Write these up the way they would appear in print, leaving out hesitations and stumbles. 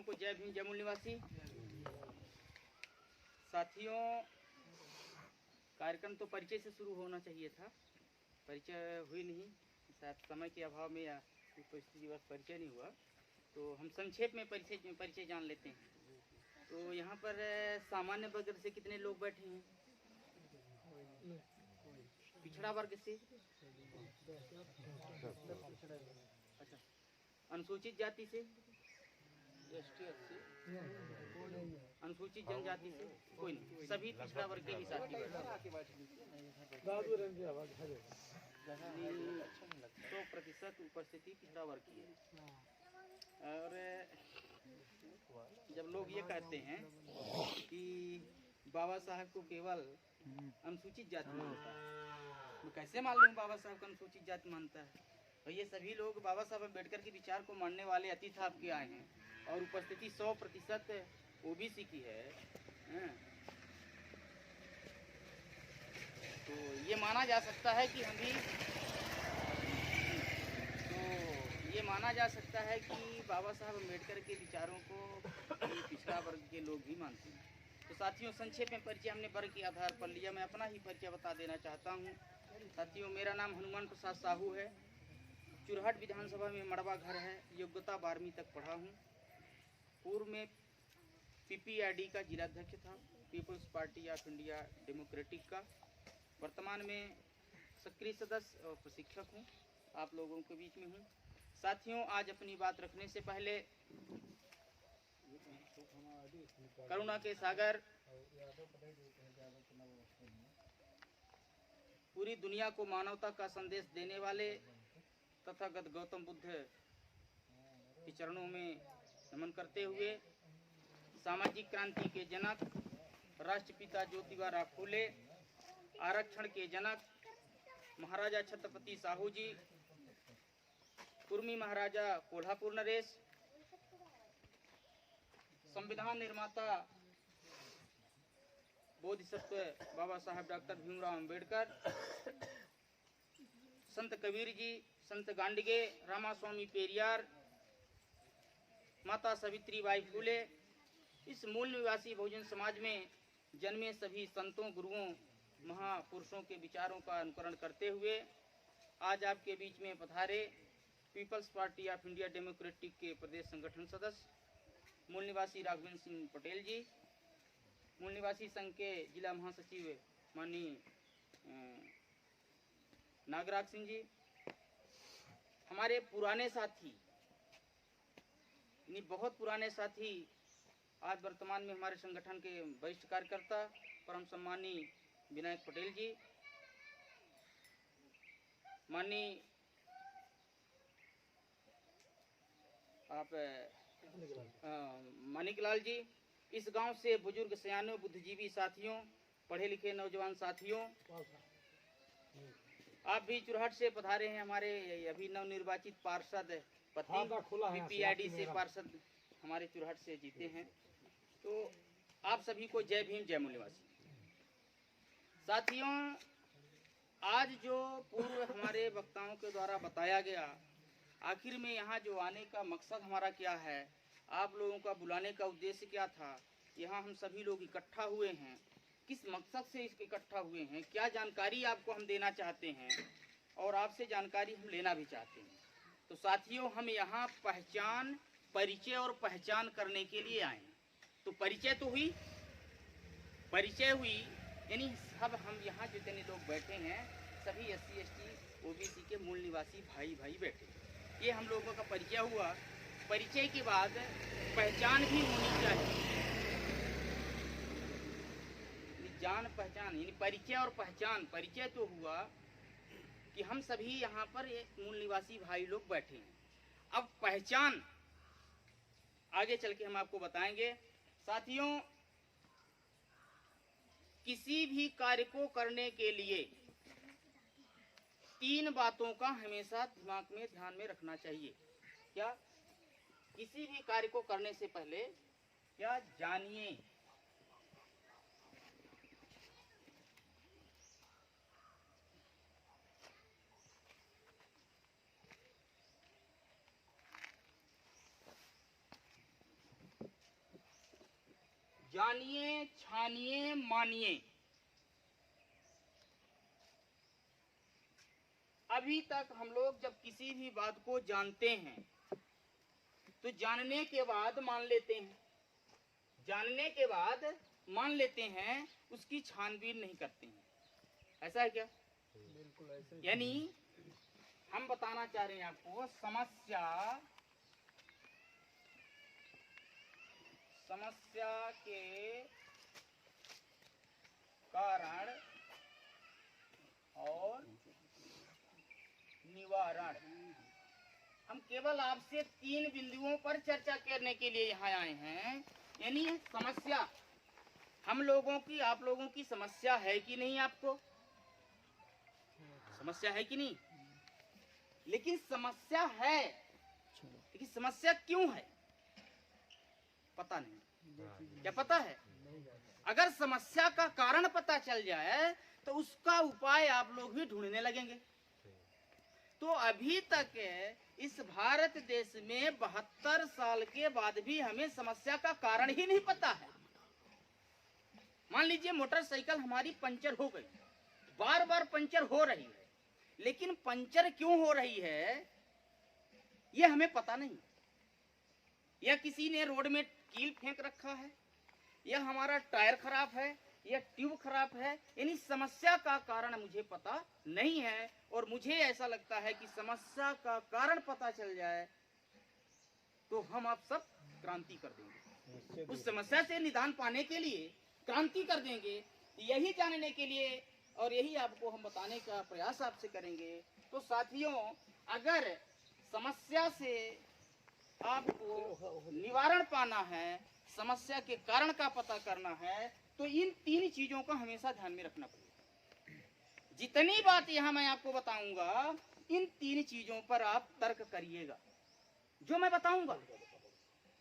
साथियों को जय भीम, जय मूल निवासी। साथियों, कार्यक्रम तो परिचय से शुरू होना चाहिए था, परिचय हुई नहीं, शायद समय के अभाव में या परिस्थितिवश परिचय नहीं हुआ, तो हम संक्षेप में परिचय जान लेते हैं। तो यहाँ पर सामान्य वर्ग से कितने लोग बैठे हैं? पिछड़ा वर्ग से? अच्छा, अनुसूचित जाति से? अनुसूचित जनजाति से? कोई नहीं, सभी पिछड़ा वर्ग के ही साथी बैठे। 100% उपस्थिति पिछड़ा वर्ग की है। और जब लोग ये कहते हैं कि बाबा साहब को केवल अनुसूचित जाति मानता है, मैं कैसे मालूम बाबा साहब को अनुसूचित जाति मानता है? तो ये सभी लोग बाबा साहब अम्बेडकर के विचार को मानने वाले अतिथि आपके आए हैं और उपस्थिति 100% ओबीसी की है। तो ये माना जा सकता है कि हम भी, तो ये माना जा सकता है कि बाबा साहब अम्बेडकर के विचारों को पिछड़ा वर्ग के लोग भी मानते हैं। तो साथियों, संक्षेप में परिचय हमने वर्ग के आधार पर लिया, मैं अपना ही परिचय बता देना चाहता हूँ। साथियों, मेरा नाम हनुमान प्रसाद साहू है, चुरहट विधानसभा में मड़वा घर है, योग्यता 12वीं तक पढ़ा हूँ। पूर्व में पीपीआईडी का जिलाध्यक्ष था, Peoples Party of India Democratic का। वर्तमान में सक्रिय सदस्य और प्रशिक्षक हूँ, आप लोगों के बीच में हूँ। साथियों, आज अपनी बात रखने से पहले करुणा के सागर पूरी दुनिया को मानवता का संदेश देने वाले तथागत गौतम बुद्ध के चरणों में नमन करते हुए, सामाजिक क्रांति के जनक राष्ट्रपिता ज्योतिबा फूले, आरक्षण के जनक महाराजा छत्रपति साहू जी, कुर्मी महाराजा कोल्हापुर नरेश, संविधान निर्माता बोधिसत्व बाबा साहब डॉक्टर भीमराव अंबेडकर, संत कबीर जी, संत गांडगे, रामास्वामी पेरियार, माता सावित्री बाई फूले, इस मूल निवासी बहुजन समाज में जन्मे सभी संतों, गुरुओं, महापुरुषों के विचारों का अनुकरण करते हुए आज आपके बीच में पधारे Peoples Party of India Democratic के प्रदेश संगठन सदस्य मूल निवासी राघवेंद्र सिंह पटेल जी, मूल निवासी संघ के जिला महासचिव माननीय नागराज सिंह जी, हमारे पुराने साथी, बहुत पुराने साथी, आज वर्तमान में हमारे संगठन के वरिष्ठ कार्यकर्ता परम सम्मानीय विनायक पटेल जी, माननीय आप मानिकलाल जी, इस गांव से बुजुर्ग सयानों, बुद्धिजीवी साथियों, पढ़े लिखे नौजवान साथियों, आप भी चुरहट से पधारे हैं। हमारे अभी नवनिर्वाचित पार्षद पति पीपीआईडी से पार्षद हमारे चुरहट से जीते हैं। तो आप सभी को जय भीम, जय मूल निवासी। साथियों, आज जो पूर्व हमारे वक्ताओं के द्वारा बताया गया, आखिर में यहाँ जो आने का मकसद हमारा क्या है, आप लोगों का बुलाने का उद्देश्य क्या था, यहाँ हम सभी लोग इकट्ठा हुए हैं, किस मकसद से इकट्ठा हुए हैं, क्या जानकारी आपको हम देना चाहते हैं और आपसे जानकारी हम लेना भी चाहते हैं। तो साथियों, हम यहाँ परिचय और पहचान करने के लिए आए हैं। तो परिचय तो हुई, यानी सब हम यहाँ जितने लोग बैठे हैं सभी SC ST OBC के मूल निवासी भाई भाई बैठे, ये हम लोगों का परिचय हुआ। परिचय के बाद पहचान भी होनी चाहिए, जान पहचान, यानी परिचय और पहचान। परिचय तो हुआ कि हम सभी यहाँ पर एक मूल निवासी भाई लोग बैठे हैं। अब पहचान आगे चल के हम आपको बताएंगे। साथियों, किसी भी कार्य को करने के लिए 3 बातों का हमेशा दिमाग में ध्यान में रखना चाहिए। क्या? किसी भी कार्य को करने से पहले क्या जानिए, जानिए, छानिए, मानिए। अभी तक हम लोग जब किसी भी बात को जानते हैं तो जानने के बाद मान लेते हैं, जानने के बाद मान लेते हैं, उसकी छानबीन नहीं करते हैं। ऐसा है क्या? बिल्कुल ऐसे ही। यानी हम बताना चाह रहे हैं आपको, समस्या के कारण और निवारण। हम केवल आपसे 3 बिंदुओं पर चर्चा करने के लिए यहाँ आए हैं। यानी समस्या हम लोगों की, आप लोगों की समस्या है कि नहीं? आपको समस्या है कि नहीं? लेकिन समस्या है, लेकिन समस्या क्यों है पता नहीं। क्या पता है? अगर समस्या का कारण पता चल जाए तो उसका उपाय आप लोग भी ढूंढने लगेंगे। तो अभी तक इस भारत देश में 72 साल के बाद भी हमें समस्या का कारण ही नहीं पता है। मान लीजिए मोटरसाइकिल हमारी पंचर हो गई, बार बार पंचर हो रही है, लेकिन पंचर क्यों हो रही है ये हमें पता नहीं। या किसी ने रोड में कील फेंक रखा है, या हमारा टायर खराब है, या ट्यूब खराब है। यानी समस्या का कारण मुझे पता नहीं है। और मुझे ऐसा लगता है कि समस्या का कारण पता चल जाए तो हम आप सब क्रांति कर देंगे। उस समस्या से निदान पाने के लिए क्रांति कर देंगे। यही जानने के लिए और यही आपको हम बताने का प्रयास आपसे करेंगे। तो साथियों, अगर समस्या से आपको निवारण पाना है, समस्या के कारण का पता करना है, तो इन 3 चीजों का हमेशा ध्यान में रखना पड़ेगा। जितनी बात यहाँ मैं आपको बताऊंगा, इन 3 चीजों पर आप तर्क करिएगा। जो मैं बताऊंगा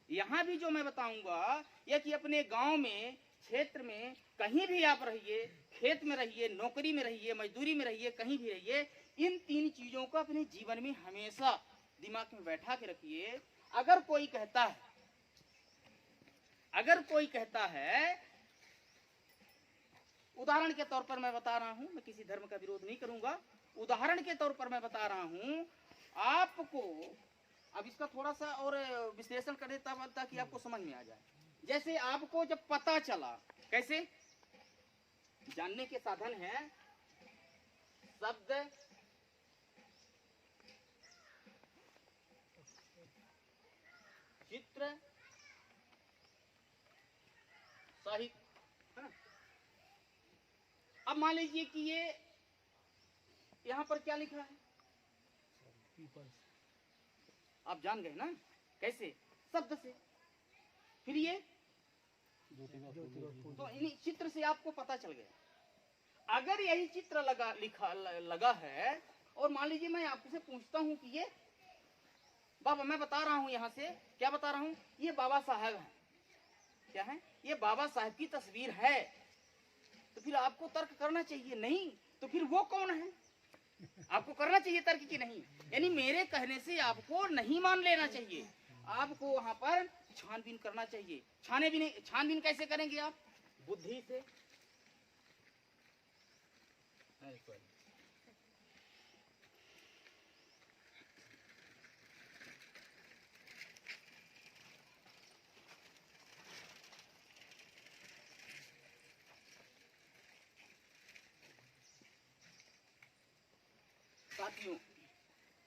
यहाँ भी, जो मैं बताऊंगा, या कि अपने गांव में, क्षेत्र में, कहीं भी आप रहिए, खेत में रहिए, नौकरी में रहिए, मजदूरी में रहिए, कहीं भी रहिए, इन 3 चीजों को अपने जीवन में हमेशा दिमाग में बैठा के रखिए। अगर कोई कहता है, उदाहरण के तौर पर मैं बता रहा हूं, मैं किसी धर्म का विरोध नहीं करूंगा, उदाहरण के तौर पर मैं बता रहा हूं आपको। अब इसका थोड़ा सा और विश्लेषण कर देता हूं ताकि आपको समझ में आ जाए। जैसे आपको जब पता चला, कैसे जानने के साधन है शब्द, चित्र, साहित्य, है ना? अब मान लीजिए कि ये यहाँ पर क्या लिखा है, आप जान गए ना कैसे? शब्द से। फिर ये तो इन्हीं चित्र से आपको पता चल गया। अगर यही चित्र लगा है, और मान लीजिए मैं आपसे पूछता हूं कि ये बाबा, मैं बता रहा हूं, यहां से क्या बता रहा हूं, ये बाबा साहब है। क्या है? ये बाबा साहब की तस्वीर है। तो फिर आपको तर्क करना चाहिए नहीं, तो फिर वो कौन है? आपको करना चाहिए तर्क कि नहीं? यानी मेरे कहने से आपको नहीं मान लेना चाहिए, आपको वहां पर छानबीन करना चाहिए। छानबीन कैसे करेंगे आप? बुद्धि से। साथियों,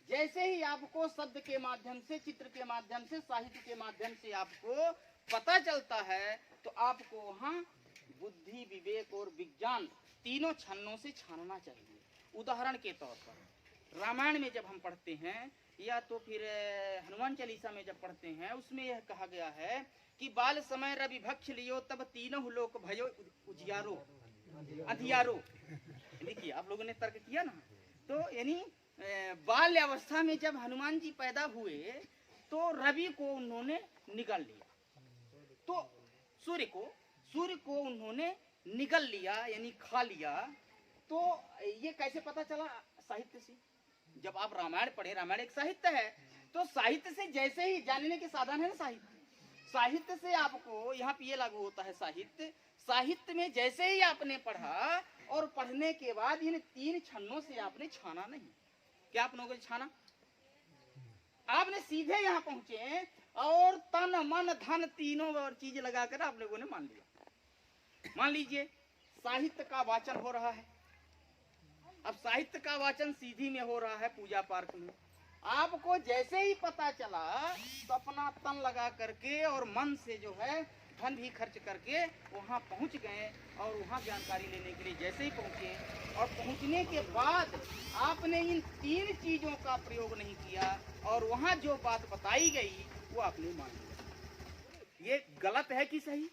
जैसे ही आपको शब्द के माध्यम से, चित्र के माध्यम से, साहित्य के माध्यम से आपको पता चलता है, तो आपको वहां बुद्धि, विवेक और विज्ञान तीनों छन्नों से छानना चाहिए। उदाहरण के तौर पर रामायण में जब हम पढ़ते हैं, या तो फिर हनुमान चालीसा में जब पढ़ते हैं, उसमें यह कहा गया है कि बाल समय रवि भक्ष लियो, तब तीनों लोक भयो उजियारो अधियारो। देखिए, आप लोगों ने तर्क किया ना, तो यानी बाल्य अवस्था में जब हनुमान जी पैदा हुए तो रवि को उन्होंने निगल लिया, तो सूर्य को उन्होंने निगल लिया, यानी खा लिया। तो ये कैसे पता चला? साहित्य से। जब आप रामायण पढ़े, रामायण एक साहित्य है, तो साहित्य से जैसे ही जानने के साधन है ना, साहित्य से आपको यहाँ पे ये लागू होता है। साहित्य में जैसे ही आपने पढ़ा और पढ़ने के बाद इन 3 छन्नों से आपने छाना नहीं। क्या आप लोगों ने छाना? आपने सीधे यहाँ पहुंचे और तन मन धन तीनों और चीज लगाकर आप लोगों ने मान लिया। मान लीजिए साहित्य का वाचन हो रहा है। अब साहित्य का वाचन सीधी में हो रहा है पूजा पार्क में। आपको जैसे ही पता चला तो अपना तन लगा करके और मन से जो है धन भी खर्च करके वहां पहुंच गए और वहां जानकारी लेने के लिए जैसे ही पहुंचे और पहुंचने के बाद आपने इन 3 चीजों का प्रयोग नहीं किया और वहां जो बात बताई गई वो आपने मान लिया। ये गलत है कि सही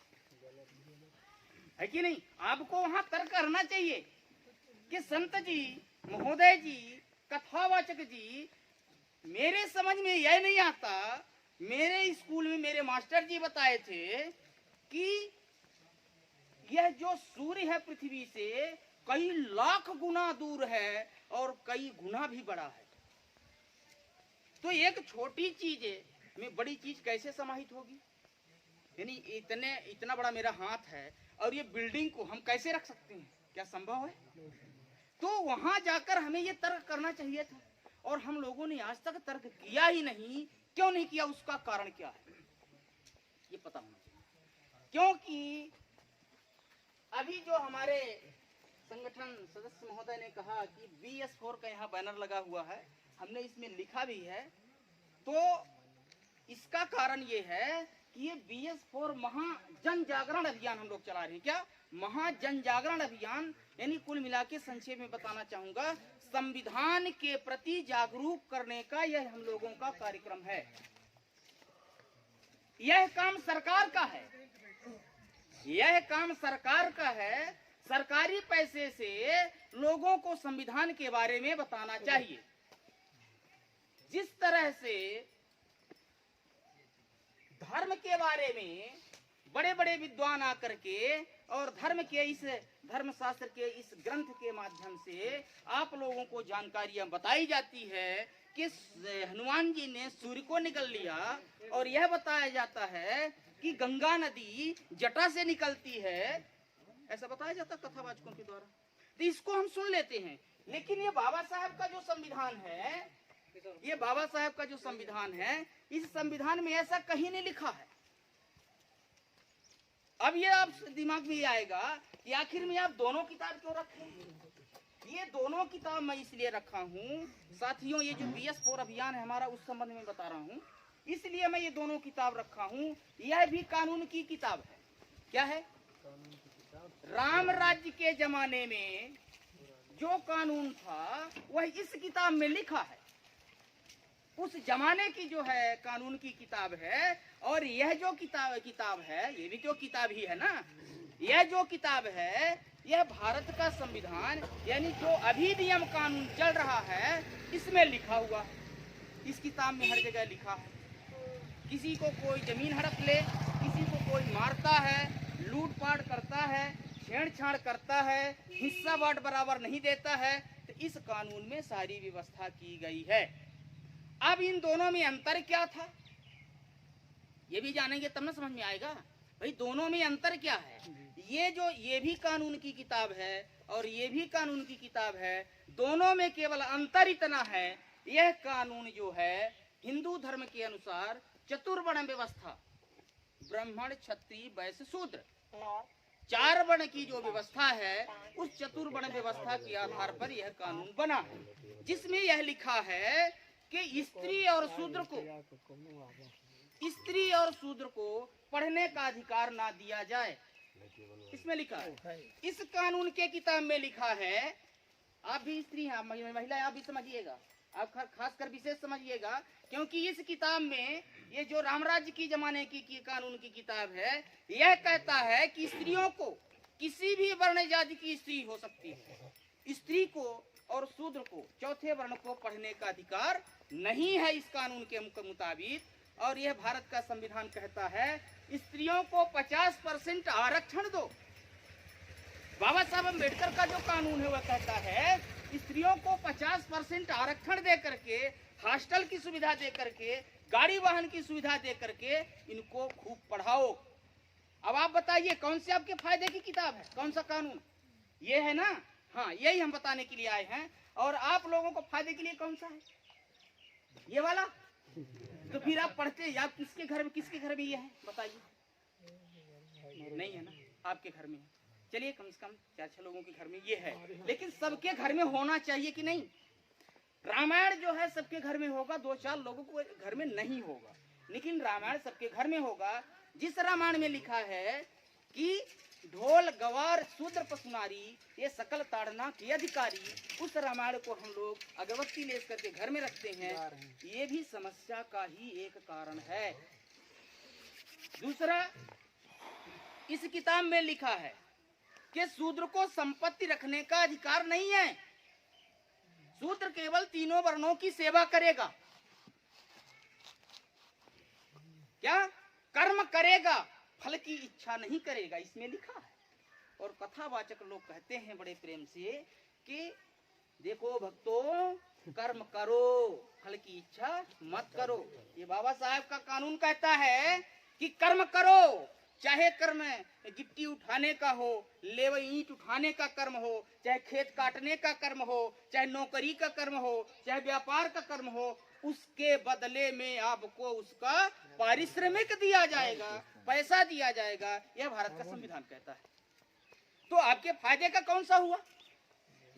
है कि नहीं? आपको वहां तर्क करना चाहिए कि संत जी, महोदय जी, कथावाचक जी, मेरे समझ में यह नहीं आता। मेरे स्कूल में मेरे मास्टर जी बताए थे कि यह जो सूर्य है पृथ्वी से कई लाख गुना दूर है और कई गुना भी बड़ा है। तो एक छोटी चीज में बड़ी चीज कैसे समाहित होगी? यानी इतना बड़ा मेरा हाथ है और ये बिल्डिंग को हम कैसे रख सकते हैं? क्या संभव है? तो वहां जाकर हमें ये तर्क करना चाहिए था और हम लोगों ने आज तक तर्क किया ही नहीं। क्यों नहीं किया? उसका कारण क्या है ये पता होना चाहिए। क्योंकि अभी जो हमारे संगठन सदस्य महोदय ने कहा कि BS4 का यहाँ बैनर लगा हुआ है, हमने इसमें लिखा भी है। तो इसका कारण ये है कि ये BS4 महा जन जागरण अभियान हम लोग चला रहे हैं। क्या? महा जन जागरण अभियान। यानी कुल मिला के संक्षेप में बताना चाहूंगा, संविधान के प्रति जागरूक करने का यह हम लोगों का कार्यक्रम है। यह काम सरकार का है, यह काम सरकार का है। सरकारी पैसे से लोगों को संविधान के बारे में बताना चाहिए। जिस तरह से धर्म के बारे में बड़े बड़े विद्वान आकर के और धर्म के इस धर्मशास्त्र के इस ग्रंथ के माध्यम से आप लोगों को जानकारियां बताई जाती है कि हनुमान जी ने सूर्य को निकल लिया और यह बताया जाता है कि गंगा नदी जटा से निकलती है, ऐसा बताया जाता कथावाचकों के द्वारा। तो इसको हम सुन लेते हैं। लेकिन ये बाबा साहब का जो संविधान है, ये बाबा साहब का जो संविधान है, इस संविधान में ऐसा कहीं नहीं लिखा है। अब ये आप दिमाग में ये आएगा कि आखिर में आप दोनों किताब क्यों रखे? ये दोनों किताब मैं इसलिए रखा हूँ साथियों, ये जो BS4 अभियान है हमारा, उस संबंध में बता रहा हूँ। इसलिए मैं ये दोनों किताब रखा हूँ। यह भी कानून की किताब है। क्या है? राम राज्य के जमाने में जो कानून था वह इस किताब में लिखा है। उस जमाने की जो है कानून की किताब है। और यह जो किताब है, ये भी तो किताब ही है ना। यह जो किताब है, यह भारत का संविधान यानी जो अधिनियम कानून चल रहा है, इसमें लिखा हुआ है। इस किताब में हर जगह लिखा है। किसी को कोई जमीन हड़प ले, किसी को कोई मारता है, लूटपाट करता है, छेड़छाड़ करता है, हिस्सा बांट बराबर नहीं देता है, तो इस कानून में सारी व्यवस्था की गई है। अब इन दोनों में अंतर क्या था ये भी जानेंगे तब ना समझ में आएगा भाई दोनों में अंतर क्या है। ये भी कानून की किताब है और ये भी कानून की किताब है। दोनों में केवल अंतर इतना है, यह कानून जो है हिंदू धर्म के अनुसार चतुर्वर्ण व्यवस्था, ब्राह्मण, क्षत्रिय, वैश्य, शूद्र, 4 वर्ण की जो व्यवस्था है, उस चतुर्वर्ण व्यवस्था के आधार पर यह कानून बना है, जिसमें यह लिखा है कि स्त्री और शूद्र को पढ़ने का अधिकार ना दिया जाए। इसमें लिखा है, इस कानून के किताब में लिखा है। आप भी स्त्री हैं, महिला, आप भी समझिएगा, आप खासकर विशेष समझिएगा, क्योंकि इस किताब में ये जो रामराज्य की जमाने की कानून की किताब है, यह कहता है कि स्त्रियों को, किसी भी वर्ण जाति की स्त्री हो सकती है, स्त्री को और शूद्र को, चौथे वर्ण को पढ़ने का अधिकार नहीं है इस कानून के मुताबिक। और यह भारत का संविधान कहता है स्त्रियों को 50% आरक्षण दो। बाबा साहब अम्बेडकर का जो कानून है वह कहता है स्त्रियों को 50% आरक्षण दे करके, हॉस्टल की सुविधा दे करके, गाड़ी वाहन की सुविधा दे करके इनको खूब पढ़ाओ। अब आप बताइए कौन से आपके फायदे की किताब है, कौन सा कानून? ये है ना? हाँ, यही हम बताने के लिए आए हैं। और आप लोगों को फायदे के लिए कौन सा है? ये वाला। तो फिर आप पढ़ते, आप किसके घर में ये है बताइए? नहीं है ना, आपके घर में है। चलिए कम से कम 4-6 लोगों के घर में ये है, लेकिन सबके घर में होना चाहिए कि नहीं? रामायण जो है सबके घर में होगा, 2-4 लोगों को घर में नहीं होगा, लेकिन रामायण सबके घर में होगा। जिस रामायण में लिखा है कि ढोल गवार शूद्र पशुनारी ये सकल ताड़ना के अधिकारी, उस रामायण को हम लोग अगरबत्ती ले करके घर में रखते हैं, ये भी समस्या का ही एक कारण है। दूसरा, इस किताब में लिखा है कि शूद्र को संपत्ति रखने का अधिकार नहीं है। शूद्र केवल 3 वर्णों की सेवा करेगा। क्या? कर्म करेगा, फल की इच्छा नहीं करेगा, इसमें लिखा है। और कथावाचक लोग कहते हैं बड़े प्रेम से कि देखो भक्तों, कर्म करो, फल की इच्छा मत करो। ये बाबा साहब का कानून कहता है कि कर्म करो, चाहे कर्म गिट्टी उठाने का हो, लेवई ईंट उठाने का कर्म हो, चाहे खेत काटने का कर्म हो, चाहे नौकरी का कर्म हो, चाहे व्यापार का कर्म हो, उसके बदले में आपको उसका पारिश्रमिक दिया जाएगा, पैसा दिया जाएगा। यह भारत का संविधान कहता है। तो आपके फायदे का कौन सा हुआ?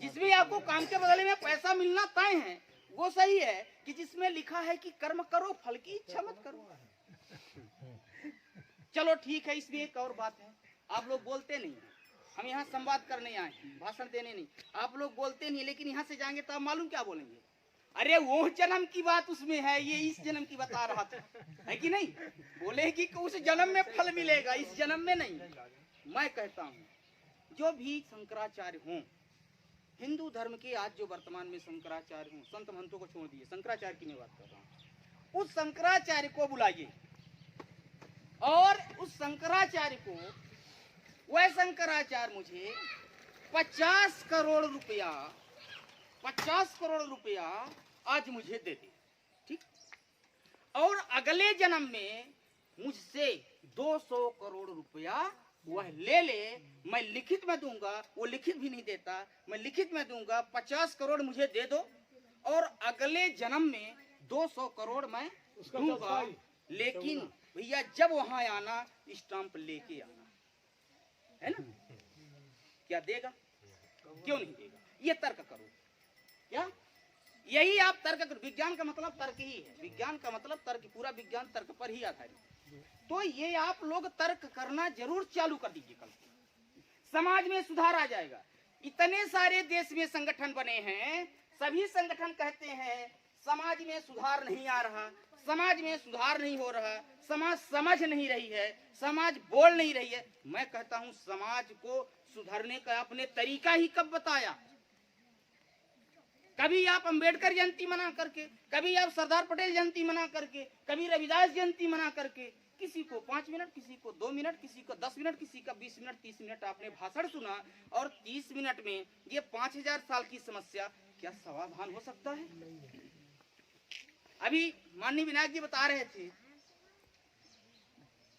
जिसमें आपको काम के बदले में पैसा मिलना तय है, वो सही है कि जिसमें लिखा है कि कर्म करो, फल की इच्छा मत करो। चलो ठीक है, इसमें एक और बात है, आप लोग बोलते नहीं, हम यहाँ संवाद करने आए, भाषण देने नहीं। आप लोग बोलते नहीं, लेकिन यहाँ से जाएंगे तो आप मालूम क्या बोलेंगे? अरे वो जन्म की बात उसमें है, ये इस जन्म की बता रहा था, है कि नहीं? बोलेगी कि उस जन्म में फल मिलेगा, इस जन्म में नहीं। मैं कहता हूँ जो भी शंकराचार्य हों, हिंदू धर्म के आज जो वर्तमान में शंकराचार्य हों, संत महंतों को छोड़ दिए, शंकराचार्य की मैं बात कर रहा हूँ, उस शंकराचार्य को बुलाइए और उस शंकराचार्य को, वह शंकराचार्य मुझे 50 करोड़ रुपया आज मुझे दे दे, ठीक? और अगले जन्म में मुझसे 200 करोड़ रुपया वह ले ले, मैं लिखित में दूंगा। वो लिखित भी नहीं देता, मैं लिखित में दूंगा, 50 करोड़ मुझे दे दो और अगले जन्म में 200 करोड़ मैं दूंगा। लेकिन भैया जब वहां आना, स्टाम्प लेके आना, है ना? क्या देगा? क्यों नहीं देगा? ये तर्क करो। क्या? यही आप तर्क करो। विज्ञान का मतलब तर्क ही है, विज्ञान का मतलब तर्क, पूरा विज्ञान तर्क पर ही आधारित। तो ये आप लोग तर्क करना जरूर चालू कर दीजिए, कल समाज में सुधार आ जाएगा। इतने सारे देश में संगठन बने हैं, सभी संगठन कहते हैं समाज में सुधार नहीं आ रहा, समाज में सुधार नहीं हो रहा, समाज समझ नहीं रही है, समाज बोल नहीं रही है। मैं कहता हूं समाज को सुधारने का आपने तरीका ही कब बताया? कभी आप अंबेडकर जयंती मना करके, कभी आप सरदार पटेल जयंती मना करके, कभी रविदास जयंती मना करके, किसी को 5 मिनट, किसी को 2 मिनट, किसी को 10 मिनट, किसी का 20 मिनट, 30 मिनट आपने भाषण सुना, और 30 मिनट में ये 5000 साल की समस्या क्या समाधान हो सकता है? अभी माननीय विनायक जी बता रहे थे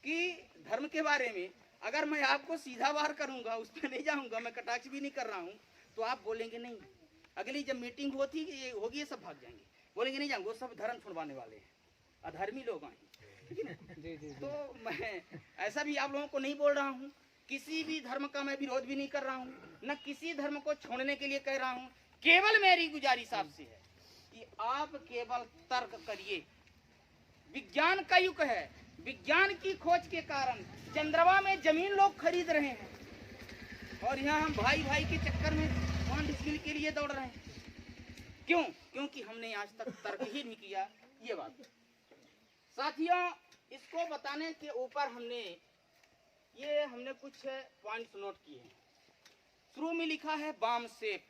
कि धर्म के बारे में अगर मैं आपको सीधा वार करूंगा, उस पर नहीं जाऊंगा, मैं कटाक्ष भी नहीं कर रहा हूं, तो आप बोलेंगे नहीं। अगली जब मीटिंग होगी ये सब भाग जाएंगे, बोलेंगे नहीं जाऊंगे, वो सब धर्म छुड़वाने वाले हैं, अधर्मी लोग आए। तो मैं ऐसा भी आप लोगों को नहीं बोल रहा हूँ, किसी भी धर्म का मैं विरोध भी नहीं कर रहा हूँ, न किसी धर्म को छोड़ने के लिए कह रहा हूँ। केवल मेरी गुजारिश आपसे है कि आप केवल तर्क करिए। विज्ञान का युग है, विज्ञान की खोज के कारण चंद्रमा में जमीन लोग खरीद रहे हैं, और यहाँ हम भाई भाई के चक्कर में 1 डिसमिल के लिए दौड़ रहे हैं। क्यों? क्योंकि हमने आज तक तर्क ही नहीं किया। ये बात साथियों, इसको बताने के ऊपर हमने कुछ पॉइंट्स नोट किए हैं। शुरू में लिखा है बाम सेप।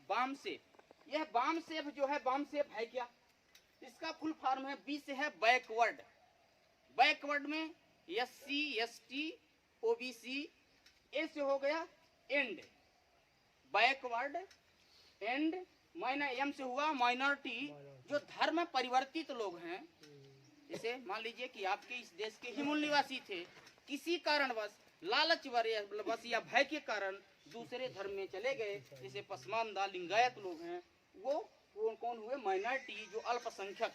बाम सेप, यह बाम सेप जो है, बाम सेप है क्या? इसका फुल फॉर्म है, बी से है बैकवर्ड, बैकवर्ड में SC ST OBC, ए से हो गया एंड, बैकवर्ड एंड, एम से हुआ माइनॉरिटी, जो धर्म परिवर्तित लोग हैं, जैसे मान लीजिए कि आपके इस देश के ही मूल निवासी थे, किसी कारणवश लालच वश या भय के कारण दूसरे धर्म में चले गए, जैसे पसमानदा लिंगायत लोग हैं, वो कौन कौन हुए? माइनॉरिटी, जो अल्पसंख्यक।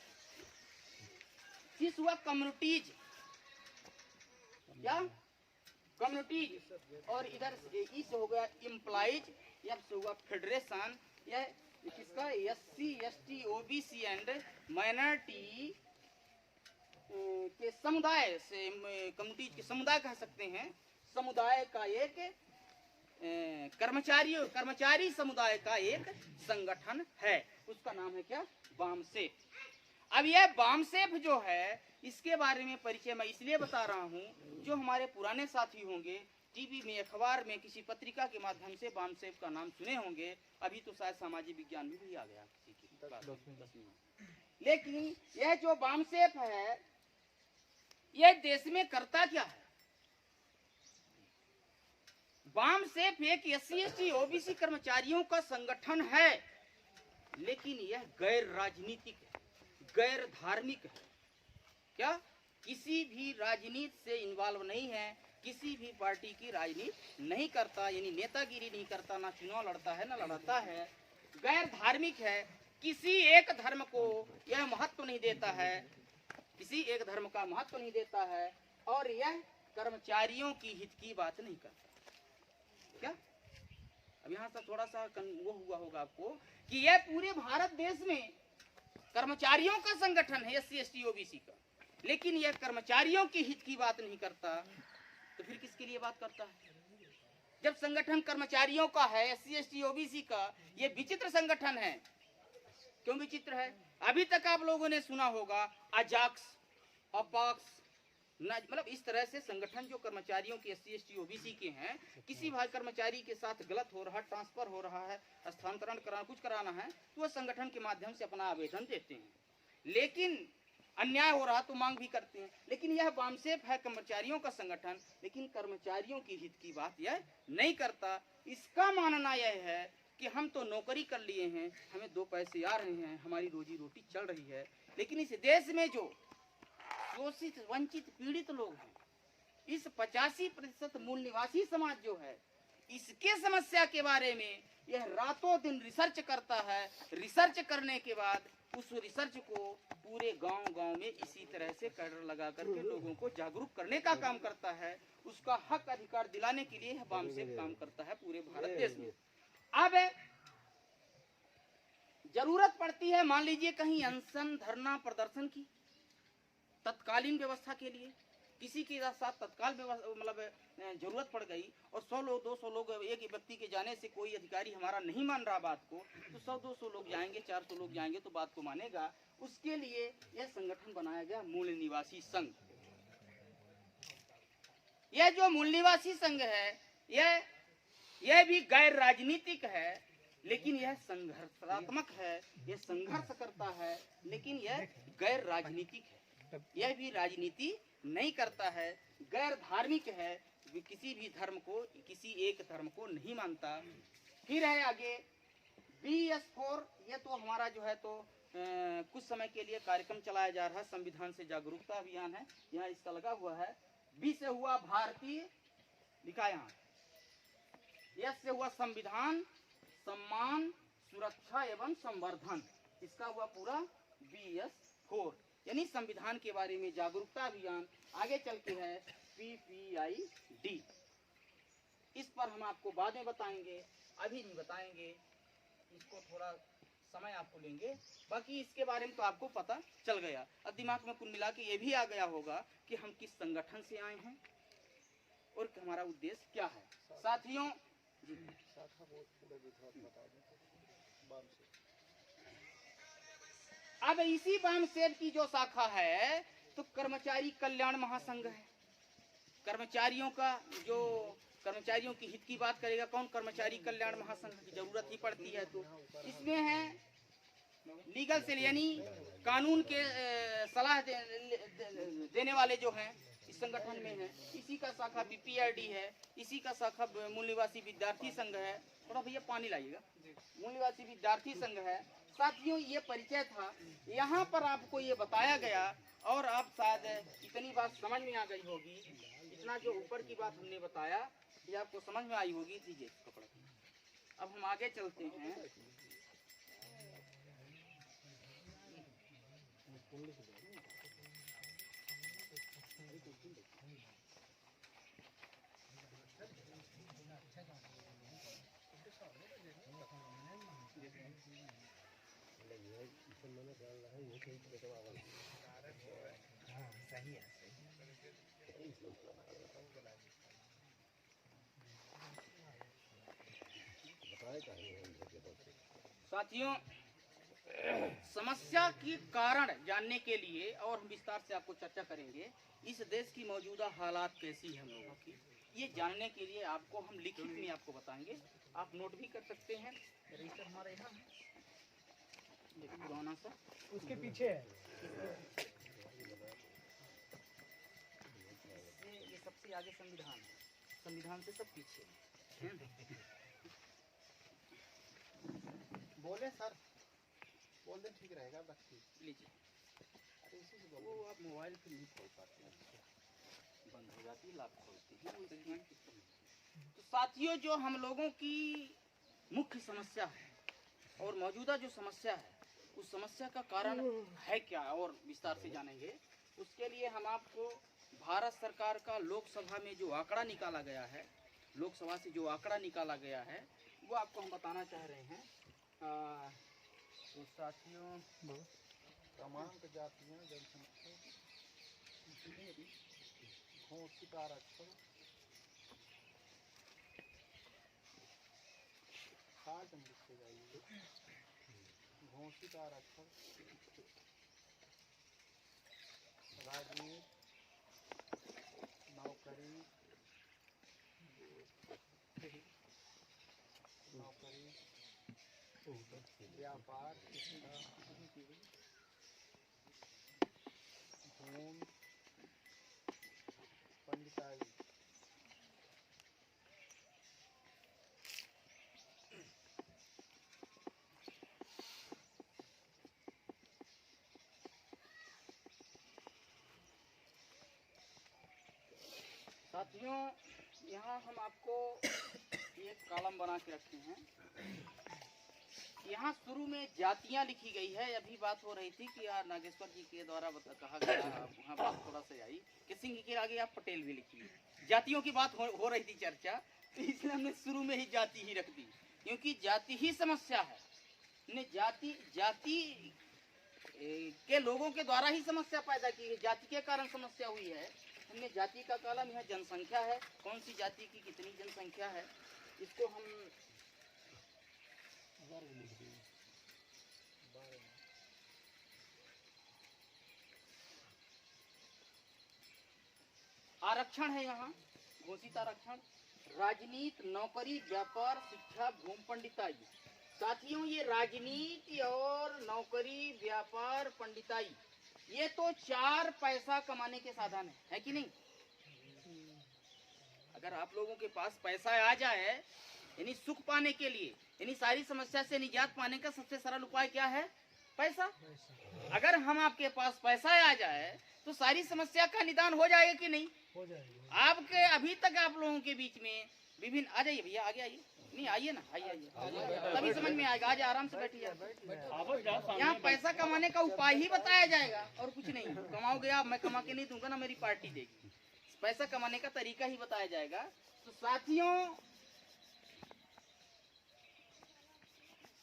हुआ कम्युनिटीज, क्या कम्युनिटीज, और इधर इस हो गया इम्प्लाइज, यह से हुआ फेडरेशन, यह किसका? SC ST OBC and minority के समुदाय से, कम्युनिटीज के समुदाय कह सकते हैं, समुदाय का एक कर्मचारी समुदाय का एक संगठन है, उसका नाम है क्या? बामसेफ। अब यह बामसेफ जो है, इसके बारे में परिचय मैं इसलिए बता रहा हूँ, जो हमारे पुराने साथी होंगे टीवी में, अखबार में, किसी पत्रिका के माध्यम से बामसेफ का नाम सुने होंगे। अभी तो शायद सामाजिक विज्ञान में भी आ गया किसी की बात, लेकिन यह जो बामसेफ है, यह देश में करता क्या है? बामसेफ एक SC ST OBC कर्मचारियों का संगठन है, लेकिन यह गैर राजनीतिक है, गैर धार्मिक है। क्या? किसी भी राजनीति से इन्वॉल्व नहीं है, किसी भी पार्टी की राजनीति नहीं करता, यानी नेतागिरी नहीं करता, ना चुनाव लड़ता है ना लड़ता है, गैर धार्मिक है, किसी एक धर्म को यह महत्व नहीं देता है, किसी एक धर्म का महत्व नहीं देता है, और यह कर्मचारियों की हित की बात नहीं करता। क्या? अब यहाँ से थोड़ा सा वो हुआ होगा आपको कि यह पूरे भारत देश में कर्मचारियों का संगठन है, SC ST OBC का, लेकिन यह कर्मचारियों की हित की बात नहीं करता, तो फिर किसके लिए बात करता है? जब संगठन कर्मचारियों का है, SC ST OBC का, ये विचित्र संगठन है। क्यों विचित्र है? अभी तक आप लोगों ने सुना होगा अजाक्स, अपाक्स, मतलब इस तरह से संगठन जो कर्मचारियों के SC ST OBC के हैं, किसी भाई कर्मचारी के साथ गलत हो रहा है, ट्रांसफर हो रहा है, स्थानांतरण कराना, कुछ कराना है, तो वह संगठन के माध्यम से अपना आवेदन देते हैं, लेकिन अन्याय हो रहा तो मांग भी करते हैं। लेकिन यह बामसेफ है कर्मचारियों का संगठन, लेकिन कर्मचारियों की हित की बात यह नहीं करता। इसका मानना यह है कि हम तो नौकरी कर लिए हैं, हमें 2 पैसे आ रहे हैं, हमारी रोजी रोटी चल रही है, लेकिन इस देश में जो शोषित, वंचित, पीड़ित लोग हैं, इस 85% मूल निवासी समाज जो है, इसके समस्या के बारे में यह रातों दिन रिसर्च करता है। रिसर्च करने के बाद उस रिसर्च को पूरे गांव-गांव में इसी तरह से कैडर लगा करके लोगों को जागरूक करने का काम करता है, उसका हक अधिकार दिलाने के लिए यह बामसेफ काम करता है पूरे भारत देश में। अब जरूरत पड़ती है, मान लीजिए कहीं अनशन, धरना, प्रदर्शन की, तत्कालीन व्यवस्था के लिए किसी के साथ तत्काल मतलब जरूरत पड़ गई, और 100 लोग, 200 लोग, एक व्यक्ति के जाने से कोई अधिकारी हमारा नहीं मान रहा बात को, तो 100-200 लोग जाएंगे, 400 लोग जाएंगे तो बात को मानेगा। उसके लिए यह संगठन बनाया गया, मूल निवासी संघ। यह जो मूल निवासी संघ है, यह भी गैर राजनीतिक है, लेकिन यह संघर्षात्मक है, यह संघर्ष करता है, लेकिन यह गैर राजनीतिक है, यह भी राजनीति नहीं करता है, गैर धार्मिक है, किसी भी धर्म को, किसी एक धर्म को नहीं मानता। फिर है आगे BS4, ये तो हमारा जो है तो कुछ समय के लिए कार्यक्रम चलाया जा रहा है, संविधान से जागरूकता अभियान है, यहाँ इसका लगा हुआ है। B से हुआ भारतीय, लिखा यहाँ। S से हुआ संविधान, सम्मान, सुरक्षा एवं संवर्धन, इसका हुआ पूरा BS4, यानी संविधान के बारे में जागरूकता अभियान। आगे चल के है PPID, इस पर हम आपको बाद में बताएंगे, अभी नहीं बताएंगे, इसको थोड़ा समय आपको लेंगे। बाकी इसके बारे में तो आपको पता चल गया। अब दिमाग में कुल मिला के ये भी आ गया होगा कि हम किस संगठन से आए हैं और हमारा उद्देश्य क्या है। साथियों, अब इसी बामसेफ की जो शाखा है तो कर्मचारी कल्याण महासंघ है। कर्मचारियों का जो कर्मचारियों की हित की बात करेगा कौन? कर्मचारी कल्याण महासंघ की जरूरत ही पड़ती है। तो इसमें है लीगल सेल, यानी कानून के सलाह देने वाले जो हैं इस संगठन में है। इसी का शाखा PPID है, इसी का शाखा मूल निवासी विद्यार्थी संघ है। थोड़ा भैया पानी लाइएगा। मूल निवासी विद्यार्थी संघ है, साथियों ये परिचय था, यहाँ पर आपको ये बताया गया और आप शायद इतनी बात समझ में आ गई होगी। इतना जो ऊपर की बात हमने बताया ये आपको समझ में आई होगी। दीजिए कपड़ा। अब हम आगे चलते हैं। साथियों, समस्या के कारण जानने के लिए और हम विस्तार से आपको चर्चा करेंगे। इस देश की मौजूदा हालात कैसी है हम लोगों की, ये जानने के लिए आपको हम लिखित में आपको बताएंगे। आप नोट भी कर सकते हैं। रजिस्टर हमारा यहाँ है, पुराना सा उसके पीछे है। ये सबसे आगे संविधान है, संविधान से सब पीछे है। बोले सर, बोल दे ठीक रहेगा। लीजिए। अरे इसी से वो आप मोबाइल फिर नहीं खोल पाते हैं, बंद हो जाती है, लाभ खोलती है। तो साथियों, जो हम लोगों की मुख्य समस्या है और मौजूदा जो समस्या है उस समस्या का कारण है क्या और विस्तार से जानेंगे। उसके लिए हम आपको भारत सरकार का लोकसभा में जो आंकड़ा निकाला गया है, लोकसभा से जो आंकड़ा निकाला गया है वो आपको हम बताना चाह रहे हैं। तो साथियों, क्रमांक जातियाँ जनसंख्या घोषित आरक्षण खाट लिखे जाइए। घोषित आरक्षण राजनीति, नौकरी, व्यापार, भूमि, पंडिताई। साथियों, यहाँ हम आपको एक कॉलम बना के रखते हैं। यहाँ शुरू में जातियाँ लिखी गई है। अभी बात हो रही थी कि नागेश्वर जी के द्वारा कहा गया, वहाँ बात थोड़ा सा आई कि सिंह के आगे आप पटेल भी लिखिए। जातियों की बात हो रही थी चर्चा, तो इसलिए हमने शुरू में ही जाति ही रख दी, क्योंकि जाति ही समस्या है। हमने जाति के लोगों के द्वारा ही समस्या पैदा की है, जाति के कारण समस्या हुई है। हमने जाति का कॉलम, यहाँ जनसंख्या है, कौन सी जाति की कितनी जनसंख्या है, इसको हम आरक्षण है। यहाँ घोषित आरक्षण, राजनीति, नौकरी, व्यापार, शिक्षा, भूमि, पंडिताई। साथियों, ये राजनीति और नौकरी, व्यापार, पंडिताई, ये तो 4 पैसा कमाने के साधन है कि नहीं। अगर आप लोगों के पास पैसा आ जाए, यानी सुख पाने के लिए, यानी सारी समस्या से निजात पाने का सबसे सरल उपाय क्या है? पैसा। अगर हम आपके पास पैसा आ जाए तो सारी समस्या का निदान हो जाएगा कि नहीं? हो जाएगा। आपके अभी तक आप लोगों के बीच में विभिन्न, आ जाइए भैया, आगे आइए, नहीं आइए ना, आइए तभी समझ में आएगा। आज आराम से बैठिए। यहाँ पैसा कमाने का उपाय ही बताया जाएगा और कुछ नहीं। कमाओगे आप, मैं कमा के नहीं दूंगा ना, मेरी पार्टी देगी। पैसा कमाने का तरीका ही बताया जाएगा। तो साथियों,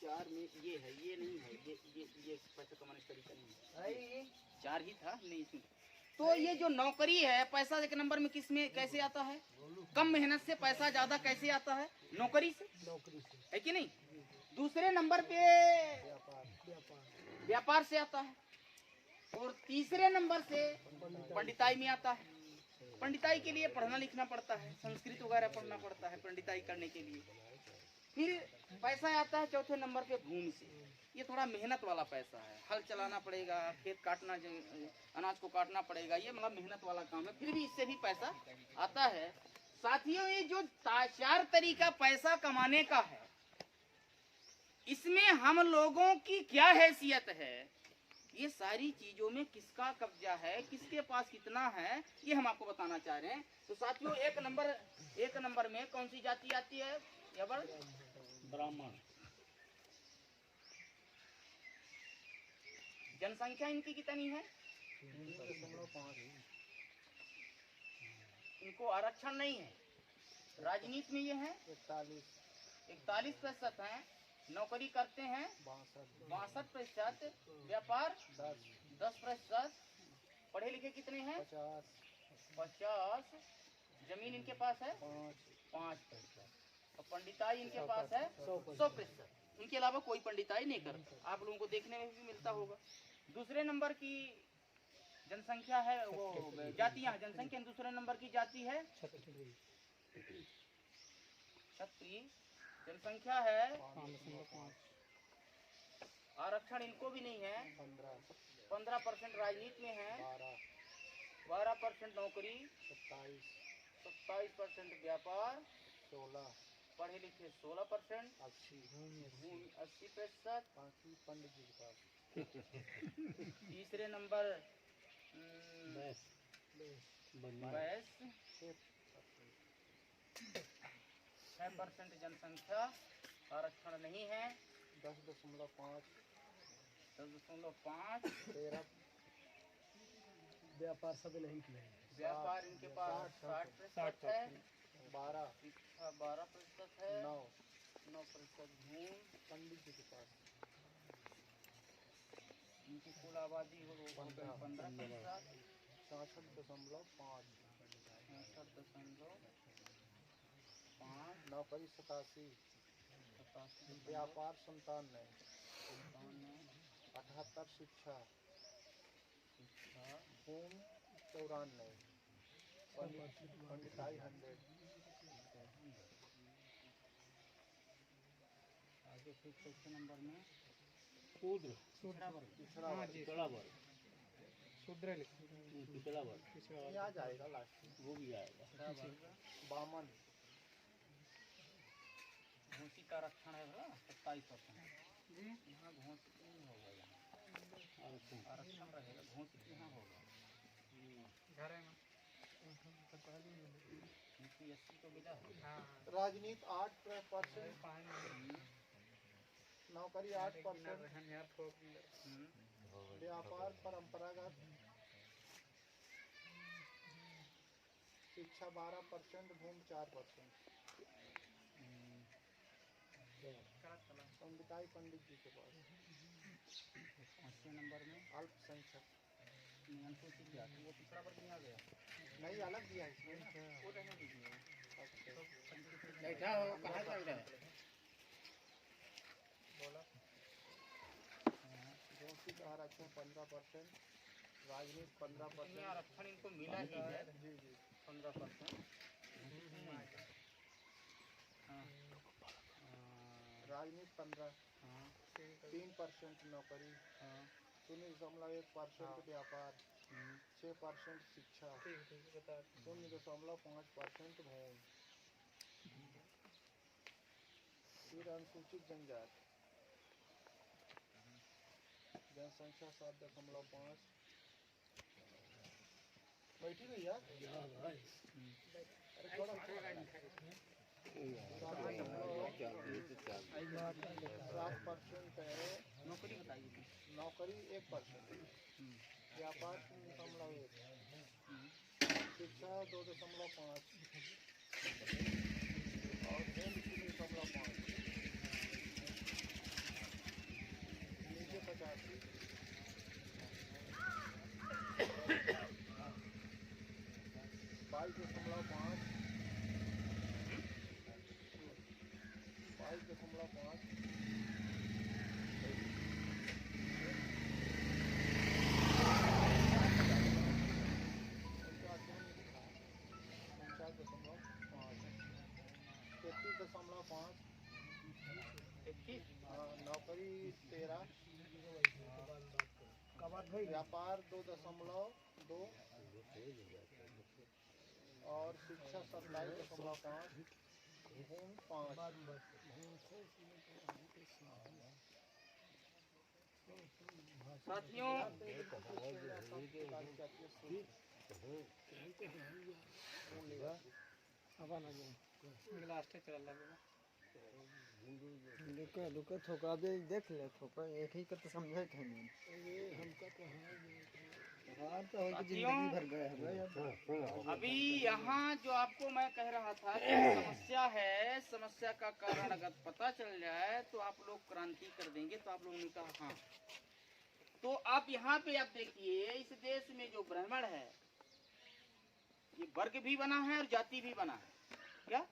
4 में ये है, ये नहीं है, ये पैसा कमाने का तरीका नहीं है। 4 ही था, नहीं इसमें। तो ये जो नौकरी है, पैसा एक नंबर में किस में कैसे आता है? कम मेहनत से पैसा ज्यादा कैसे आता है? नौकरी से, है कि नहीं? दूसरे नंबर पे व्यापार से आता है और तीसरे नंबर से पंडिताई में आता है। पंडिताई के लिए पढ़ना लिखना पड़ता है, संस्कृत वगैरह पढ़ना पड़ता है पंडिताई करने के लिए। फिर पैसा आता है चौथे नंबर पे भूमि से। ये थोड़ा मेहनत वाला पैसा है, हल चलाना पड़ेगा, खेत काटना, अनाज को काटना पड़ेगा, ये मतलब मेहनत वाला काम है। फिर भी इससे भी पैसा आता है। साथियों, ये जो 4 तरीका पैसा कमाने का है, इसमें हम लोगों की क्या हैसियत है, ये सारी चीजों में किसका कब्जा है, किसके पास कितना है, ये हम आपको बताना चाह रहे हैं। तो साथियों, एक नंबर में कौन सी जाति आती है? ब्राह्मण। जनसंख्या इनकी कितनी है? 3.5। इनको आरक्षण नहीं है। राजनीति में ये है 41% है। नौकरी करते हैं 62%। व्यापार 10%। पढ़े लिखे कितने हैं? 50। जमीन इनके पास है 5%। और पंडिताई इनके पास है 100%। इनके अलावा कोई पंडिताई नहीं करता। आप लोगों को देखने में भी मिलता होगा। दूसरे नंबर की जनसंख्या है, वो जातियां जनसंख्या। दूसरे नंबर की जाति है क्षत्रिय। जनसंख्या है 5। आरक्षण इनको भी नहीं है। 15% राजनीति में है। 12% नौकरी। 27% व्यापार। 16 पढ़े लिखे। 16% 80%। पंडित जी के पास। तीसरे नंबर बैस 6% जनसंख्या। आरक्षण नहीं है। 10.5। 13 व्यापार सब नहीं किया। व्यापार इनके पास 60% है। 12% है। 9% भूमि। पंडित जी के पास। इनकी कुल आबादी हो 15%। 66.5। नौकरी 87। व्यापार 97। 78 शिक्षा। भूमि 94। पंडिताई 100। आगे फिर चौथे नंबर में शूद्र पिछड़ा वर्ग। शूद्र पिछड़ा वर्ग ये आ जाएगा लास्ट में। वो भी आएगा। बामन। घोसी का आरक्षण है बोला 27% जी। यहाँ घोसी नहीं होगा। यहाँ आरक्षण रहेगा। घोसी यहाँ होगा। घर है ना 80 तो मिला है। राजनीति 8%। नौकरी 8%। व्यापार परंपरागत। शिक्षा 12%। भूमि 4%। पंडिताई पंडित जी के पास। 5वें नंबर में अल्पसंख्यक। अनुसूचित जाति। वो पिछड़ा वर्ग में आ गया। नहीं, अलग दिया इसमें ना। वो रहने दीजिए। बैठा हो, कहाँ चल रहा है? बोला जोशी का आरक्षण 15%। राजनीति 15%। आरक्षण इनको मिला ही है। जी 15%। राजनीति 15। 3% नौकरी। 0.1% व्यापार। 6% शिक्षा। 0.5% भूमि। फिर अनुसूचित जनजाति। जनसंख्या 7.5। बैठी गई यार। अरे थोड़ा 7% है। नौकरी बताइए। नौकरी 1%। व्यापार 0.1। शिक्षा 2.5 और भूमि 0.5। नीचे 85। 22.5। 22.5। नौकरी 13। व्यापार 2.2 और शिक्षा 27.5। साथियों, लुका लुका थोका दे देख ले थोका एक ही का तो समझे थे मैं हमका तो हां तो हो जिंदगी भर गए है अभी यहाँ जो आपको मैं कह रहा था कि समस्या है, समस्या का कारण अगर पता चल जाए तो आप लोग क्रांति कर देंगे। तो आप लोगों ने कहा हाँ। तो आप यहाँ पे आप देखिए, इस देश में जो ब्राह्मण है ये वर्ग भी बना है और जाति भी बना है। क्या?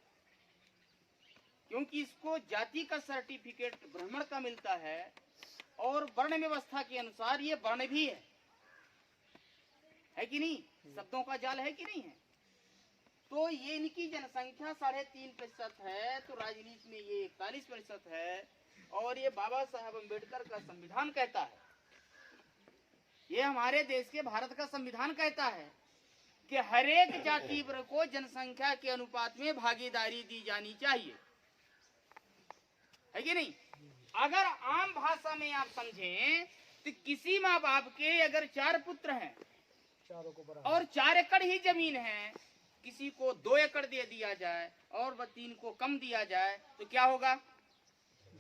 क्योंकि इसको जाति का सर्टिफिकेट ब्राह्मण का मिलता है और वर्ण व्यवस्था के अनुसार ये वर्ण भी है कि नहीं? शब्दों का जाल है कि नहीं है? तो ये इनकी जनसंख्या 3.5% है, तो राजनीति में ये 41% है। और ये बाबा साहब अम्बेडकर का संविधान कहता है, ये हमारे देश के भारत का संविधान कहता है कि हर एक जाति वर्ग को जनसंख्या के अनुपात में भागीदारी दी जानी चाहिए, है कि नहीं? अगर आम भाषा में आप समझें तो किसी माँ बाप के अगर 4 पुत्र हैं और 4 एकड़ ही जमीन है, किसी को 2 एकड़ दे दिया जाए और 3 को कम दिया जाए तो क्या होगा?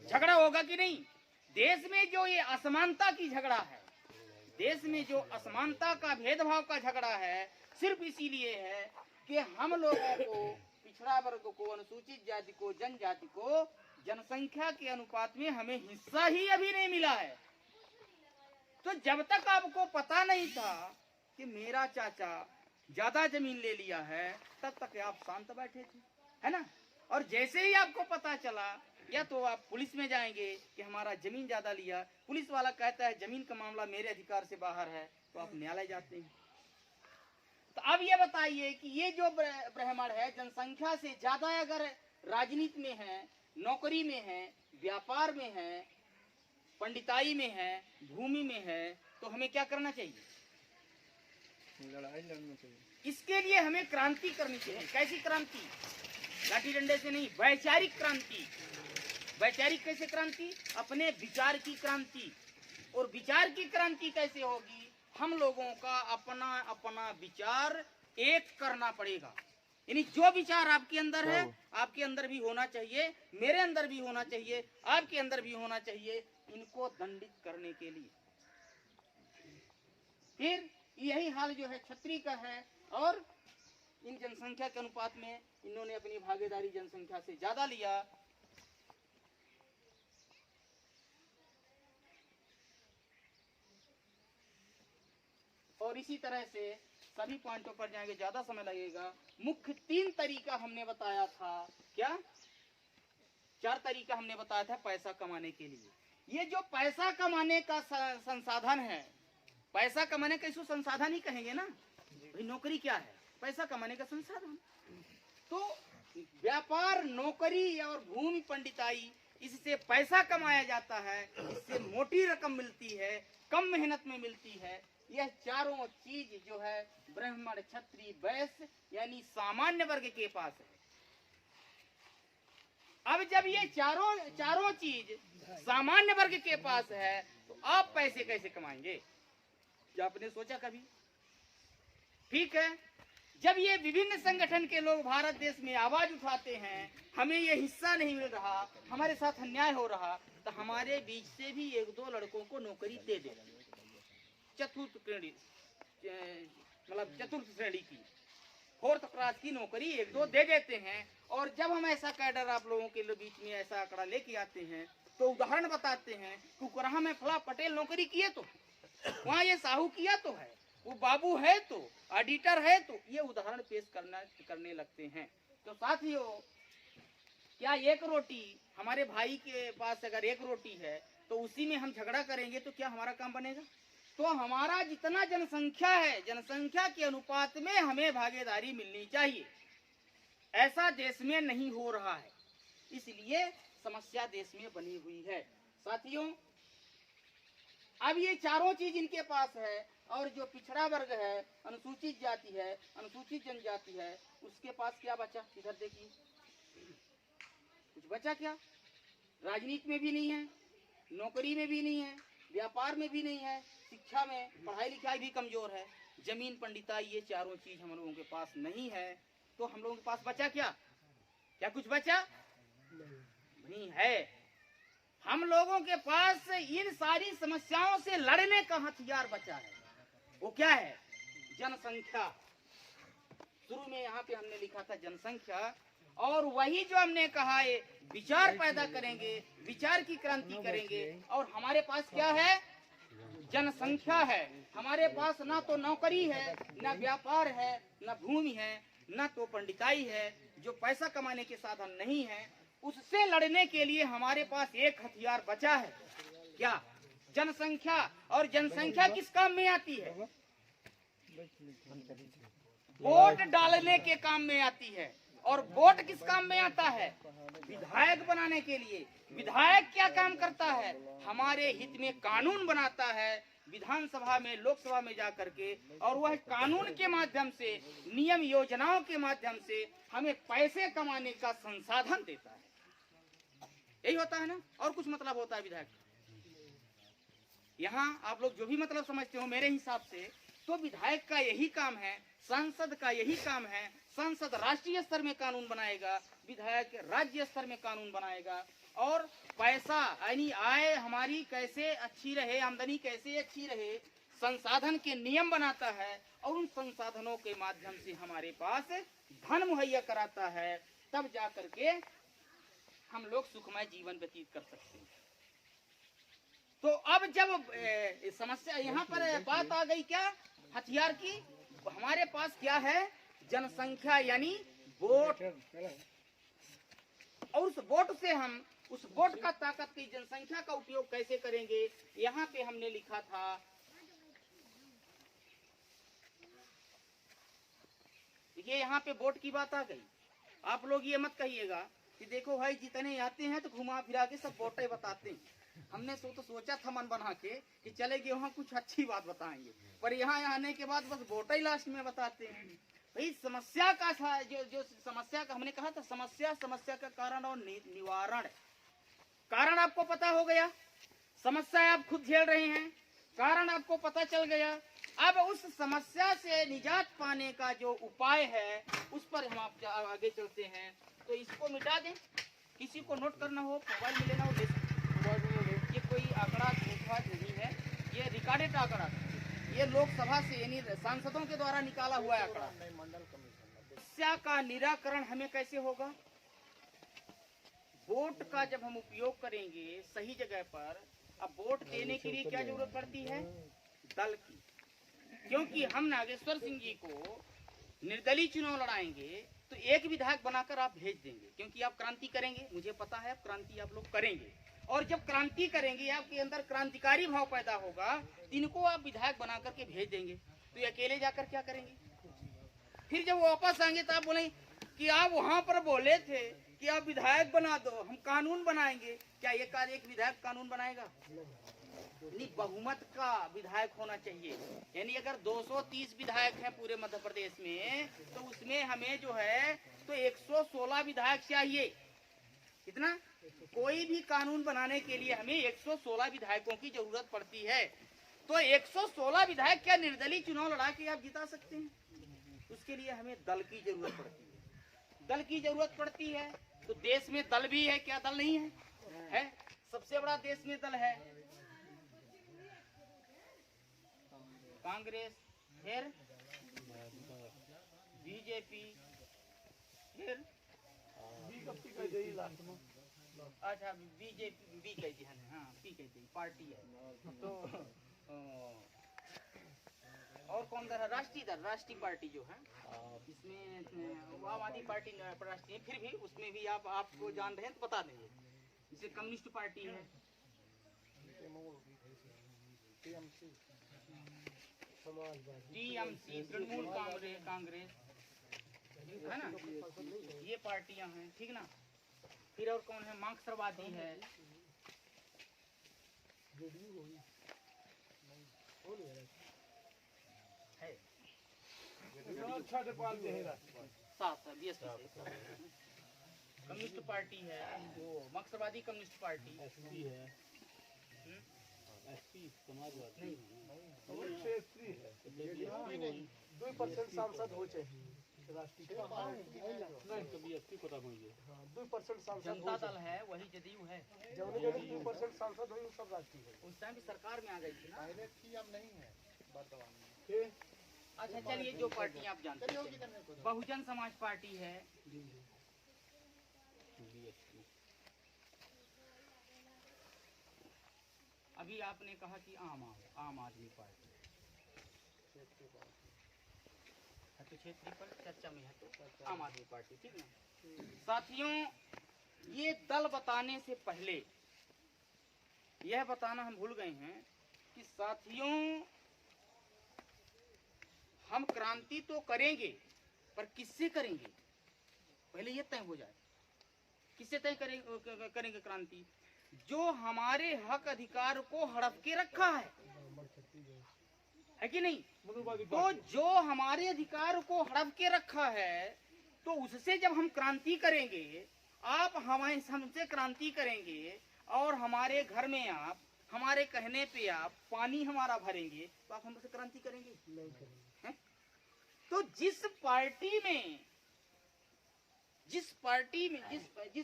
झगड़ा होगा कि नहीं? देश में जो ये असमानता की झगड़ा है, देश में जो असमानता का भेदभाव का झगड़ा है, सिर्फ इसीलिए है कि हम लोगों को, पिछड़ा वर्ग को, अनुसूचित जाति को, जनजाति को जनसंख्या के अनुपात में हमें हिस्सा ही अभी नहीं मिला है। तो जब तक आपको पता नहीं था कि मेरा चाचा ज्यादा जमीन ले लिया है, तब तक आप शांत बैठे थे, है ना? और जैसे ही आपको पता चला, या तो आप पुलिस में जाएंगे कि हमारा जमीन ज्यादा लिया, पुलिस वाला कहता है जमीन का मामला मेरे अधिकार से बाहर है, तो आप न्यायालय जाते हैं। तो अब ये बताइए कि ये जो ब्राह्मण है जनसंख्या से ज्यादा अगर राजनीति में है, नौकरी में है, व्यापार में है, पंडिताई में है, भूमि में है, तो हमें क्या करना चाहिए? लड़ाई लड़नी चाहिए। इसके लिए हमें क्रांति करनी चाहिए। कैसी क्रांति? लाठी डंडे से नहीं, वैचारिक क्रांति। वैचारिक कैसे क्रांति? अपने विचार की क्रांति। और विचार की क्रांति कैसे होगी? हम लोगों का अपना अपना विचार एक करना पड़ेगा। यानी जो विचार आपके अंदर है, आपके अंदर भी होना चाहिए, मेरे अंदर भी होना चाहिए, आपके अंदर भी होना चाहिए, इनको दंडित करने के लिए। फिर यही हाल जो है क्षत्रिय का है, और इन जनसंख्या के अनुपात में इन्होंने अपनी भागीदारी जनसंख्या से ज्यादा लिया। और इसी तरह से सभी पॉइंटों पर जाएंगे, ज्यादा समय लगेगा। मुख्य 3 तरीका हमने बताया था। क्या? 4 तरीका हमने बताया था पैसा कमाने के लिए। ये जो पैसा कमाने का संसाधन है, पैसा कमाने का इसको संसाधन ही कहेंगे ना भाई। नौकरी क्या है? पैसा कमाने का संसाधन। तो व्यापार, नौकरी और भूमि पंडिताई, इससे पैसा कमाया जाता है, इससे मोटी रकम मिलती है, कम मेहनत में मिलती है। यह चारों चीज जो है ब्राह्मण, क्षत्रिय, वैश्य यानी सामान्य वर्ग के पास है। अब जब ये चारों चीज सामान्य वर्ग के पास है, तो आप पैसे कैसे कमाएंगे? क्या आपने सोचा कभी? ठीक है, जब ये विभिन्न संगठन के लोग भारत देश में आवाज उठाते हैं, हमें ये हिस्सा नहीं मिल रहा, हमारे साथ अन्याय हो रहा, तो हमारे बीच से भी 1-2 लड़कों को नौकरी दे दे। चतुर्थ श्रेणी, मतलब चतुर्थ श्रेणी की, 4th क्लास की नौकरी 1-2 दे देते हैं। और जब हम ऐसा कैडर आप लोगों के बीच में ऐसा आंकड़ा लेके आते हैं, तो उदाहरण बताते हैं कि कुकराहा में फला पटेल नौकरी किए, तो वहाँ ये साहू किया तो है, वो बाबू है तो, ऑडिटर है तो, ये उदाहरण पेश करने लगते हैं। तो साथियों, क्या एक रोटी, हमारे भाई के पास अगर 1 रोटी है तो उसी में हम झगड़ा करेंगे तो क्या हमारा काम बनेगा? तो हमारा जितना जनसंख्या है, जनसंख्या के अनुपात में हमें भागीदारी मिलनी चाहिए। ऐसा देश में नहीं हो रहा है, इसलिए समस्या देश में बनी हुई है। साथियों, अब ये चारों चीज इनके पास है, और जो पिछड़ा वर्ग है, अनुसूचित जाति है, अनुसूचित जनजाति है, उसके पास क्या बचा? इधर देखिए, कुछ बचा क्या? राजनीति में भी नहीं है, नौकरी में भी नहीं है, व्यापार में भी नहीं है, शिक्षा में पढ़ाई लिखाई भी कमजोर है, जमीन पंडिताई, ये चारों चीज हम लोगों के पास नहीं है, तो हम लोगों के पास बचा क्या? क्या कुछ बचा? नहीं है। हम लोगों के पास इन सारी समस्याओं से लड़ने का हथियार बचा है। वो क्या है? जनसंख्या। शुरू में यहाँ पे हमने लिखा था जनसंख्या, और वही जो हमने कहा है विचार पैदा करेंगे, विचार की क्रांति करेंगे, और हमारे पास क्या है? जनसंख्या है। हमारे पास ना तो नौकरी है, ना व्यापार है, ना भूमि है, ना तो पंडिताई है, जो पैसा कमाने के साधन नहीं है। उससे लड़ने के लिए हमारे पास एक हथियार बचा है, क्या? जनसंख्या। और जनसंख्या किस काम में आती है? वोट डालने के काम में आती है। और वोट किस काम में आता है? विधायक बनाने के लिए। विधायक क्या काम करता है? हमारे हित में कानून बनाता है, विधानसभा में, लोकसभा में जा करके, और वह कानून के माध्यम से, नियम योजनाओं के माध्यम से हमें पैसे कमाने का संसाधन देता है। यही होता है ना? और कुछ मतलब होता है विधायक? यहाँ आप लोग जो भी मतलब समझते हो, मेरे हिसाब से तो विधायक का यही काम है, सांसद का यही काम है। सांसद राष्ट्रीय स्तर में कानून बनाएगा, विधायक राज्य स्तर में कानून बनाएगा, और पैसा यानी आय हमारी कैसे अच्छी रहे, आमदनी कैसे अच्छी रहे, संसाधन के नियम बनाता है, और उन संसाधनों के माध्यम से हमारे पास धन मुहैया कराता है। तब जा करके हम लोग सुखमय जीवन व्यतीत कर सकते हैं। तो अब जब समस्या यहाँ पर बात आ गई क्या? हथियार की। हमारे पास क्या है? जनसंख्या यानी वोट। और उस वोट से हम, उस वोट का ताकत की जनसंख्या का उपयोग कैसे करेंगे? यहाँ पे हमने लिखा था, देखिए यहाँ पे वोट की बात आ गई। आप लोग ये मत कहिएगा कि देखो भाई जितने आते हैं तो घुमा फिरा के सब वोटें बताते हैं। हमने तो सोचा था मन बना के कि चलेंगे वहाँ कुछ अच्छी बात बताएंगे, पर यहाँ आने के बाद बस वोट ही लास्ट में बताते हैं। भाई समस्या का जो समस्या का हमने कहा था, समस्या का कारण और निवारण। कारण आपको पता हो गया, समस्या आप खुद झेल रहे हैं, कारण आपको पता चल गया। अब उस समस्या से निजात पाने का जो उपाय है उस पर हम आप आगे चलते हैं। तो इसको मिटा दें। किसी को नोट करना हो, मोबाइल में लेना हो, ये कोई आंकड़ा झूठा नहीं है, ये रिकॉर्डेड आंकड़ा है, ये लोकसभा से यानी सांसदों के द्वारा निकाला हुआ आंकड़ा। समस्या का निराकरण हमें कैसे होगा? वोट का जब हम उपयोग करेंगे सही जगह पर। अब वोट देने के लिए क्या जरूरत पड़ती है? दल की। क्योंकि हम नागेश्वर सिंह जी को निर्दलीय चुनाव लड़ाएंगे तो एक विधायक बनाकर आप भेज देंगे, क्योंकि आप क्रांति करेंगे, मुझे पता है आप क्रांति आप लोग करेंगे। और जब क्रांति करेंगे, आपके अंदर क्रांतिकारी भाव पैदा होगा, इनको आप विधायक बना करके भेज देंगे, तो ये अकेले जाकर क्या करेंगे? फिर जब वो वापस आएंगे तो आप बोलेंगे कि आप वहां पर बोले थे कि आप विधायक बना दो, हम कानून बनाएंगे। क्या एक विधायक कानून बनाएगा? नहीं, बहुमत का विधायक होना चाहिए। यानी अगर 230 विधायक हैं पूरे मध्य प्रदेश में, तो उसमें हमें जो है तो 116 विधायक चाहिए। कितना? कोई भी कानून बनाने के लिए हमें 116 विधायकों की जरूरत पड़ती है। तो 116 विधायक क्या निर्दलीय चुनाव लड़ा के आप जिता सकते हैं? उसके लिए हमें दल की जरूरत पड़ती है। दल की जरूरत पड़ती है तो देश में दल भी है, क्या दल नहीं है? है, सबसे बड़ा देश में दल है कांग्रेस, फिर बीजेपी, फिर अच्छा बीजेपी बी कह दी है, हाँ पी कह दी पार्टी है। तो और कौन दल है? राष्ट्रीय दल, राष्ट्रीय पार्टी जो है, इसमें आम आदमी पार्टी राष्ट्रीय, फिर भी उसमें भी आपको जान रहे हैं तो बता देंगे। जैसे कम्युनिस्ट पार्टी है, टीएमसी, तृणमूल कांग्रेस है ना, ये पार्टियां हैं, ठीक ना। फिर और कौन है? मार्क्सवादी है, कम्युनिस्ट पार्टी है, वो मार्क्सवादी कम्युनिस्ट पार्टी एसपी है, एसपी समाजवादी नहीं, नहीं 2% सांसद हो चाहिए राष्ट्रीय नहीं कभी एसपी पता मुझे 2% सांसद जनता दल है, वही जदयू है। जब 2% सांसद हुई सब राष्ट्रीय है। उस टाइम भी सरकार में आ गई थी ना। पहले थी अब नहीं है वर्तमान में। अच्छा चलिए, जो पार्टी आप जानते हैं, बहुजन समाज पार्टी है, अभी आपने कहा कि आम आदमी पार्टी है, तो क्षेत्रीय पर चर्चा में है तो आम आदमी पार्टी, ठीक ना। साथियों, ये दल बताने से पहले यह बताना हम भूल गए हैं कि साथियों, हम क्रांति तो करेंगे, पर किससे करेंगे, पहले ये तय हो जाए। किससे तय करेंगे क्रांति? जो हमारे हक अधिकार को हड़प के रखा है कि नहीं? तो जो हमारे अधिकार को हड़प के रखा है, तो उससे जब हम क्रांति करेंगे, आप हमसे क्रांति करेंगे और हमारे घर में आप हमारे कहने पे आप पानी हमारा भरेंगे, तो आप हमसे क्रांति करेंगे? नहीं करेंगे। तो जिस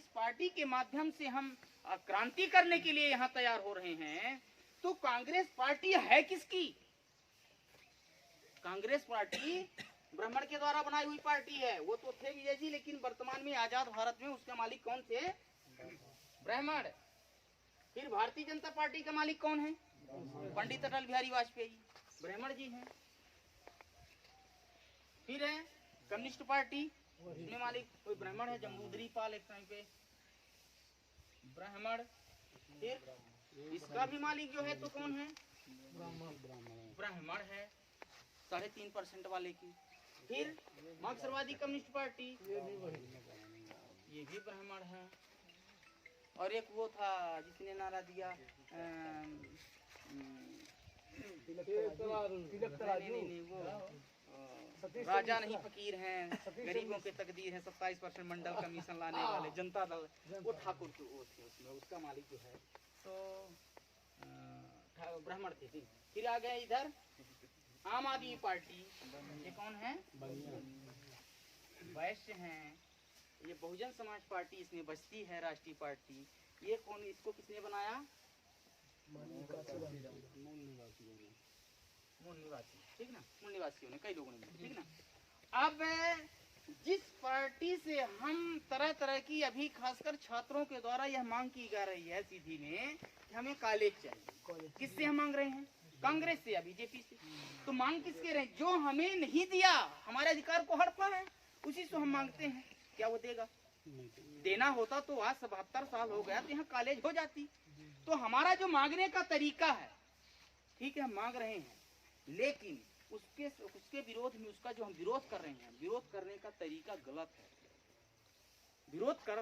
पार्टी के माध्यम से हम क्रांति करने के लिए यहाँ तैयार हो रहे हैं, तो कांग्रेस पार्टी है किसकी? कांग्रेस पार्टी ब्राह्मण के द्वारा बनाई हुई पार्टी है। वो तो थे विजय जी, लेकिन वर्तमान में आजाद भारत में उसका मालिक कौन थे? ब्राह्मण। फिर भारतीय जनता पार्टी का मालिक कौन है? पंडित अटल बिहारी वाजपेयी, ब्राह्मण जी हैं। फिर है कम्युनिस्ट पार्टी, उसमें मालिक कोई ब्राह्मण है, जम्बूद्री पाल एक टाइम पे ब्राह्मण। फिर इसका भी मालिक जो है तो कौन है? ब्राह्मण है, 3.5% वाले की। फिर मार्क्सवादी कम्युनिस्ट पार्टी, ये भी ब्राह्मण है। और एक वो था जिसने नारा दिया, नहीं, वो राजा नहीं फकीर हैं, गरीबों के तकदीर है, 27% मंडल कमीशन लाने वाले जनता दल, वो ठाकुर वो थे उसमें, उसका मालिक जो है तो ब्राह्मण थे। फिर आ गए इधर आम आदमी पार्टी, ये कौन है? वैश्य हैं। ये बहुजन समाज पार्टी, इसमें बस्ती है राष्ट्रीय पार्टी। ये कौन, इसको किसने बनाया? मूल निवासी, ठीक ना, मूल निवासियों ने, कई लोगों ने, ठीक ना। अब जिस पार्टी से हम तरह तरह की, अभी खासकर छात्रों के द्वारा यह मांग की जा रही है सीधी में कि हमें कॉलेज चाहिए, किससे हम मांग रहे हैं? कांग्रेस से या बीजेपी से। तो मांग किसके रहे? जो हमें नहीं दिया, हमारे अधिकार को हड़पा है, उसी से हम मांगते हैं। क्या वो देगा? देना होता तो आज 77 साल हो गया तो यहाँ कॉलेज हो जाती। तो हमारा जो मांगने का तरीका है, ठीक है, हम मांग रहे हैं, लेकिन उसके विरोध में, उसका जो हम विरोध कर रहे हैं, विरोध करने का तरीका गलत है।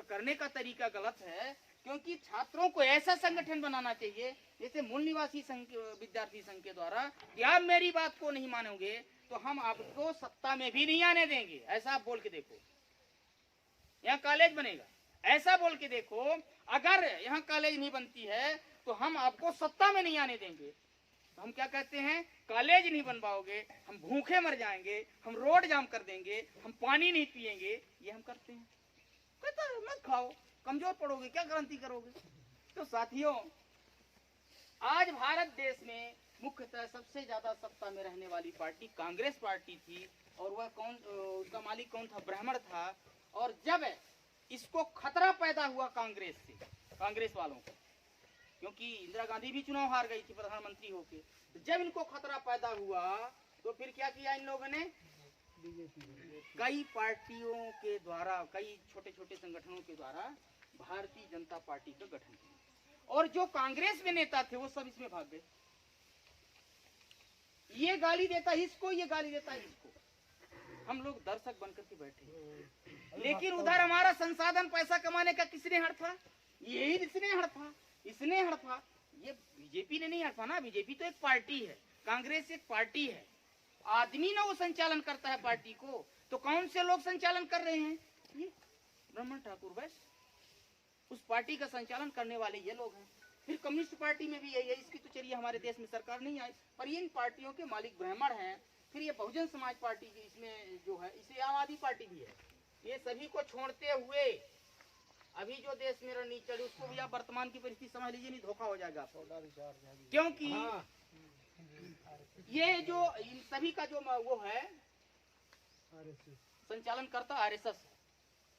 करने का तरीका गलत है, क्योंकि छात्रों को ऐसा संगठन बनाना चाहिए जैसे मूल निवासी विद्यार्थी संघ के द्वारा, कि आप मेरी बात को नहीं मानोगे तो हम आपको सत्ता में भी नहीं आने देंगे। ऐसा आप बोल के देखो, यहाँ कॉलेज बनेगा, ऐसा बोल के देखो। अगर यहाँ कॉलेज नहीं बनती है तो हम आपको सत्ता में नहीं आने देंगे। तो हम क्या कहते हैं? कॉलेज नहीं बन पाओगे, हम भूखे मर जाएंगे, हम रोड जाम कर देंगे, हम पानी नहीं पिएंगे, ये हम करते हैं। कहता है मत खाओ, कमजोर पड़ोगे, क्या क्रांति करोगे? तो साथियों, आज भारत देश में मुख्यतः सबसे ज्यादा सत्ता में रहने वाली पार्टी कांग्रेस पार्टी थी। और वह कौन, उसका मालिक कौन था? ब्राह्मण था। और जब इसको खतरा पैदा हुआ कांग्रेस से, कांग्रेस वालों को, क्योंकि इंदिरा गांधी भी चुनाव हार गई थी प्रधानमंत्री होके, तो जब इनको खतरा पैदा हुआ तो फिर क्या किया इन लोगों ने? कई पार्टियों के द्वारा, कई छोटे छोटे संगठनों के द्वारा भारतीय जनता पार्टी का गठन किया। और जो कांग्रेस में नेता थे वो सब इसमें भाग गए। ये गाली देता इसको, ये गाली देता इसको, हम लोग दर्शक बनकर के बैठे। लेकिन उधर हमारा संसाधन पैसा कमाने का किसने हड़पा? यही इसने हड़पा, इसने हड़पा। ये बीजेपी ने नहीं हड़पा ना, बीजेपी तो एक पार्टी है, कांग्रेस एक पार्टी है, आदमी ना वो संचालन करता है पार्टी को। तो कौन से लोग संचालन कर रहे हैं? ये ब्राह्मण ठाकुर बस, उस पार्टी का संचालन करने वाले ये लोग हैं। फिर कम्युनिस्ट पार्टी में भी यही है, इसकी तो चलिए हमारे देश में सरकार नहीं आई, पर इन पार्टियों के मालिक ब्राह्मण हैं। फिर ये बहुजन समाज पार्टी की इसमें जो है, इसे आम आदमी पार्टी भी है। ये सभी को छोड़ते हुए अभी जो देश में रणनीति चली उसको भी आप वर्तमान की परिस्थिति समझ लीजिए, नहीं धोखा हो जाएगा आपको। क्योंकि ये जो इन सभी का जो वो है संचालन करता आरएसएस।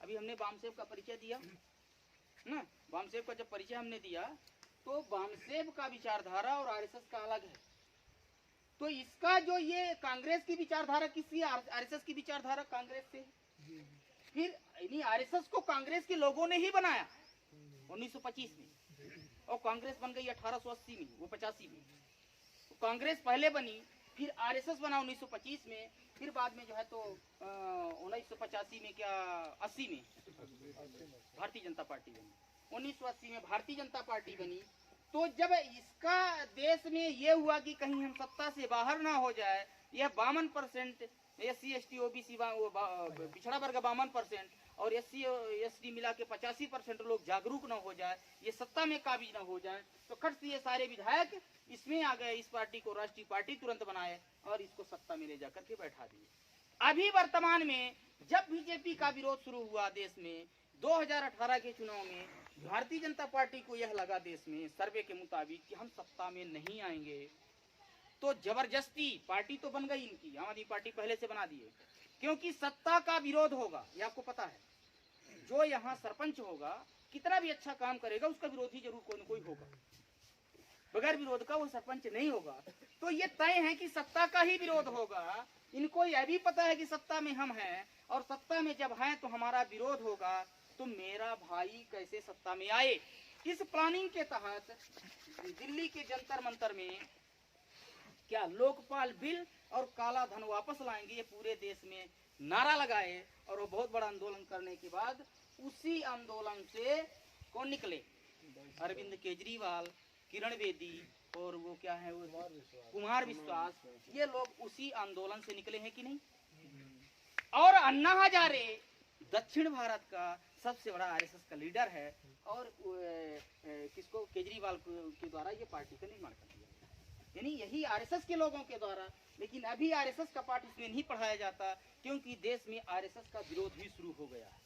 अभी हमने वामसेव का परिचय दिया ना, वामसेव का जब परिचय हमने दिया तो वामसेव का विचारधारा और आरएसएस का अलग है। तो इसका जो ये कांग्रेस की विचारधारा किसकी, आरएसएस की विचारधारा कांग्रेस से। फिर इन्हीं आरएसएस को कांग्रेस के लोगों ने ही बनाया 1925 में, और कांग्रेस बन गई 1880 में, वो 85 में। तो कांग्रेस पहले बनी, फिर आरएसएस बना 1925 में, फिर बाद में जो है तो 1985 में क्या 80 में भारतीय जनता पार्टी बनी, 1980 में भारतीय जनता पार्टी बनी। तो जब इसका देश में ये हुआ कि कहीं हम सत्ता से बाहर ना हो जाए, यह 52% SC ST OBC पिछड़ा वर्ग 52% और SC ST मिला के 85% लोग जागरूक न हो जाए, ये सत्ता में काबिज न हो जाए, तो खट से ये सारे विधायक इसमें आ गए, इस पार्टी को राष्ट्रीय पार्टी तुरंत बनाए और इसको सत्ता में ले जाकर के बैठा दिए। अभी वर्तमान में जब बीजेपी का विरोध शुरू हुआ देश में 2018 के चुनाव में, भारतीय जनता पार्टी को यह लगा देश में सर्वे के मुताबिक कि हम सत्ता में नहीं आएंगे, तो जबरदस्ती पार्टी तो बन गई इनकी, आम आदमी पार्टी पहले से बना दिए, क्योंकि सत्ता का विरोध होगा, ये आपको पता है। जो यहाँ सरपंच होगा कितना भी अच्छा काम करेगा उसका विरोधी जरूर कोई न कोई होगा, बगैर विरोध का वो सरपंच नहीं होगा। तो ये तय है कि सत्ता का ही विरोध होगा। इनको यह भी पता है कि सत्ता में हम हैं, और सत्ता में जब हैं तो हमारा विरोध होगा, तो मेरा भाई कैसे सत्ता में आए। इस प्लानिंग के तहत दिल्ली के जंतर मंतर में क्या लोकपाल बिल और काला धन वापस लाएंगे, ये पूरे देश में नारा लगाए, और वो बहुत बड़ा आंदोलन करने के बाद उसी आंदोलन से कौन निकले, अरविंद केजरीवाल, किरण बेदी और वो क्या है वो कुमार विश्वास, ये लोग उसी आंदोलन से निकले हैं कि नहीं। और अन्ना हजारे दक्षिण भारत का सबसे बड़ा आरएसएस का लीडर है, और किसको, केजरीवाल के द्वारा ये पार्टी का निर्माण कर दिया, यानी यही आरएसएस के लोगों के द्वारा। लेकिन अभी आरएसएस का पाठ इसमें नहीं पढ़ाया जाता, क्योंकि देश में आरएसएस का विरोध भी शुरू हो गया है।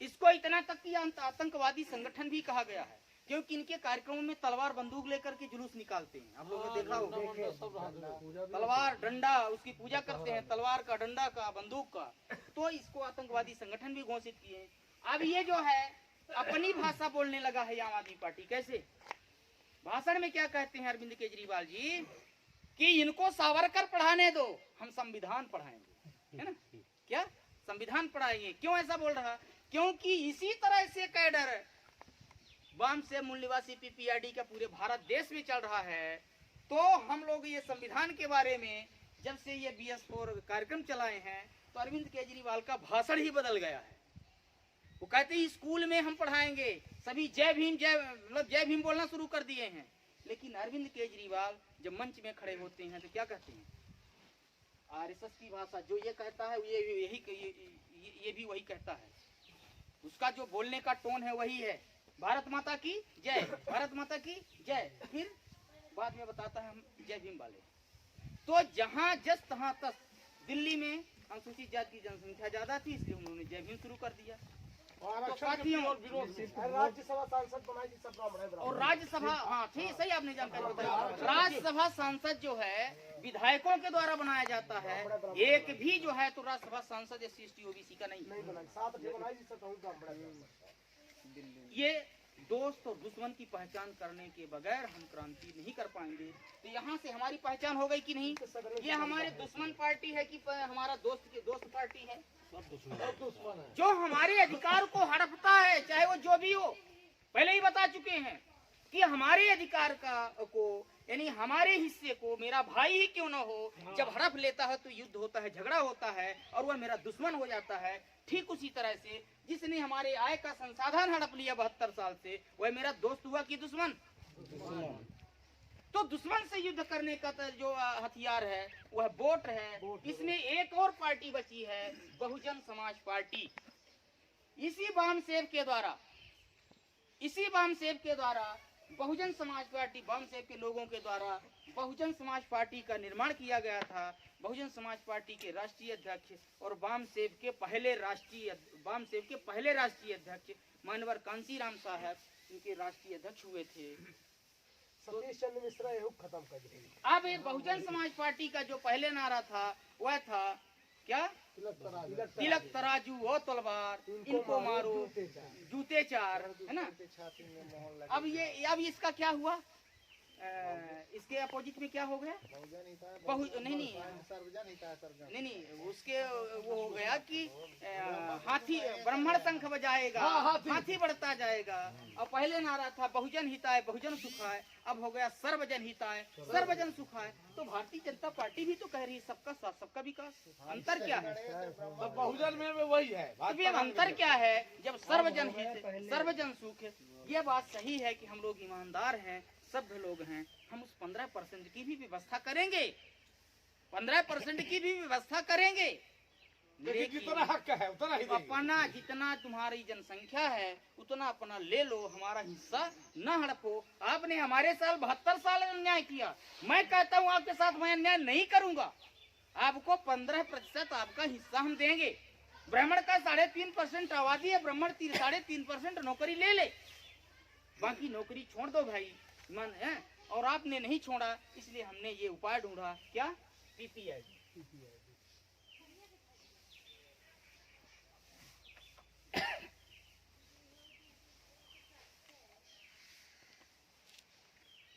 इसको इतना तक कि आतंकवादी संगठन भी कहा गया है, क्योंकि इनके कार्यक्रमों में तलवार बंदूक लेकर के जुलूस निकालते हैं। आप लोगों ने देखा होगा, तलवार डंडा उसकी पूजा करते हैं, तलवार का, डंडा का, बंदूक का। तो इसको आतंकवादी संगठन भी घोषित किए। अब ये जो है अपनी भाषा बोलने लगा है आम आदमी पार्टी। कैसे? भाषण में क्या कहते हैं अरविंद केजरीवाल जी कि इनको सावरकर पढ़ाने दो, हम संविधान पढ़ाएंगे, है ना। क्या संविधान पढ़ाएंगे? क्यों ऐसा बोल रहा? क्योंकि इसी तरह से कैडर वाम से मूल निवासी PPRD का पूरे भारत देश में चल रहा है। तो हम लोग ये संविधान के बारे में जब से ये BS4 कार्यक्रम चलाए हैं, तो अरविंद केजरीवाल का भाषण ही बदल गया है। वो कहते हैं स्कूल में हम पढ़ाएंगे, सभी जय भीम जय भीम बोलना शुरू कर दिए हैं। लेकिन अरविंद केजरीवाल जब मंच में खड़े होते हैं तो क्या कहते हैं? आरएसएस की भाषा जो ये कहता है ये भी वही कहता है। उसका जो बोलने का टोन है वही है, भारत माता की जय, भारत माता की जय। फिर बाद में बताता है हम जय भीम वाले। तो जहां जस तहां तक दिल्ली में अनुसूचित जाति की जनसंख्या ज्यादा थी, इसलिए उन्होंने जय भीम शुरू कर दिया। तो साथियों, राज्यसभा सांसद बनाई थी सब ब्राह्मण, और राज्यसभा, हाँ ठीक, सही आपने जानकारी बताई। राज्यसभा सांसद जो है विधायकों के द्वारा बनाया जाता है, एक भी जो है तो राज्यसभा सांसद SC ST OBC का नहीं बनाई। ये दोस्त और दुश्मन की पहचान करने के बगैर हम क्रांति नहीं कर पाएंगे। तो यहाँ से हमारी पहचान हो गई कि नहीं? ये हमारे दुश्मन पार्टी है कि हमारा दोस्त पार्टी है? जो हमारे अधिकार को हड़पता है, चाहे वो जो भी हो। पहले ही बता चुके हैं कि हमारे अधिकार को यानी हमारे हिस्से को मेरा भाई ही क्यों ना हो, जब हड़प लेता है तो युद्ध होता है, झगड़ा होता है, और वह मेरा दुश्मन हो जाता है। ठीक उसी तरह से जिसने हमारे आय का संसाधन हड़प लिया 72 साल से, वह मेरा दोस्त हुआ कि दुश्मन? तो दुश्मन से युद्ध करने का जो हथियार है वह वोट है। इसमें एक और पार्टी बची है, बहुजन समाज पार्टी। इसी वामसेव के द्वारा इसी बामसेब के द्वारा बहुजन समाज पार्टी, बामसेब के लोगों के द्वारा बहुजन समाज पार्टी का निर्माण किया गया था। बहुजन समाज पार्टी के राष्ट्रीय अध्यक्ष और बामसेब के पहले राष्ट्रीय अध्यक्ष मानवर कांसीराम साहब इनके राष्ट्रीय अध्यक्ष हुए थे। सतीश चंद्र मिश्रा ये खत्म कर दिए। अब ये बहुजन समाज पार्टी का जो पहले नारा था वह था क्या? तिलक तराजू हो तलवार, इनको मारो जूते चार, है ना। अब इसका क्या हुआ? इसके अपोजिट में क्या हो गया? नहीं, उसके वो हो गया कि हाथी ब्राह्मण शंख बजाएगा, हाथी बढ़ता जाएगा। और पहले नारा था बहुजन हिताय बहुजन सुखाय, अब हो गया सर्वजन हिताय सर्वजन सुखाय। तो भारतीय जनता पार्टी भी तो कह रही है सबका साथ सबका विकास। अंतर क्या है? तो बहुजन में वही है। अंतर क्या है? जब सर्वजन हित सर्वजन सुख, ये बात सही है कि हम लोग ईमानदार हैं, सभ्य लोग हैं, हम उस 15% की भी व्यवस्था करेंगे, 15% की भी व्यवस्था करेंगे। जितना हक है उतना ही अपना जितना तुम्हारी जनसंख्या है उतना अपना ले लो, हमारा हिस्सा न हड़पो। आपने हमारे साल 72 साल अन्याय किया, मैं कहता हूँ आपके साथ मैं अन्याय नहीं करूंगा। आपको 15% आपका हिस्सा हम देंगे। ब्राह्मण का 3.5% आबादी है, ब्राह्मण 3.5% नौकरी ले ले, बाकी नौकरी छोड़ दो भाई, मन है। और आपने नहीं छोड़ा, इसलिए हमने ये उपाय ढूंढा, क्या? PPI.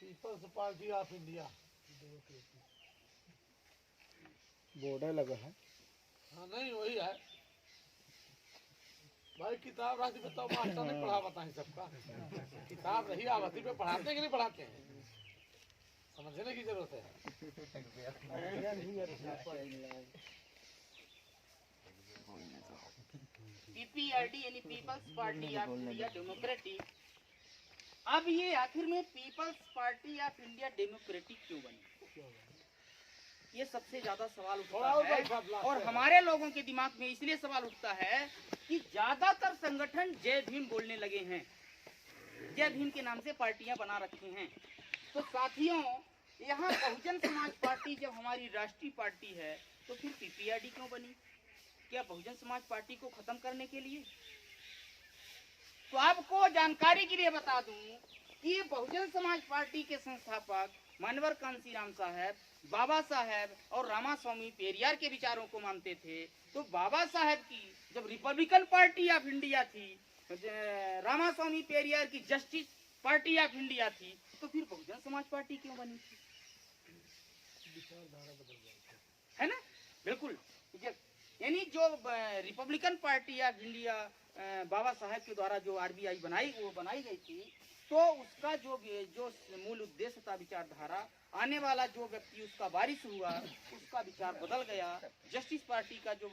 Peoples Party of India border लगा है। हाँ नहीं वही है भाई। किताब राशि में तो मास्टर नहीं पढ़ा बताए सबका। किताब रही आवती पे पढ़ाते कि नहीं पढ़ाते हैं, समझने की जरूरत है। पीपीआरडी यानी Peoples Party of India Democratic. अब ये आखिर में Peoples Party of India Democratic क्यों बनी? ये सबसे ज्यादा सवाल उठता है। और हमारे लोगों के दिमाग में इसलिए सवाल उठता है कि ज्यादातर संगठन जय भीम बोलने लगे हैं, जय भीम के नाम से पार्टियां बना रखी हैं। तो साथियों, यहाँ बहुजन समाज पार्टी जब हमारी राष्ट्रीय पार्टी है तो फिर पीपीआरडी क्यों बनी? क्या बहुजन समाज पार्टी को खत्म करने के लिए? तो आपको जानकारी के लिए बता दूं कि बहुजन समाज पार्टी के संस्थापक मानवर कांसीराम साहब, बाबा साहब और रामास्वामी पेरियार के विचारों को मानते थे। तो बाबा साहब की जब रिपब्लिकन पार्टी ऑफ इंडिया थी, रामास्वामी पेरियार की जस्टिस पार्टी ऑफ इंडिया थी, तो फिर बहुजन समाज पार्टी क्यों बनी थी? है ना, बिल्कुल। यानी जो रिपब्लिकन पार्टी ऑफ इंडिया बाबा साहब के द्वारा जो आरबीआई बनाई गई थी, तो उसका जो मूल उद्देश्य था, विचारधारा, आने वाला जो व्यक्ति उसका वारिस हुआ उसका विचार बदल गया। जस्टिस पार्टी का जो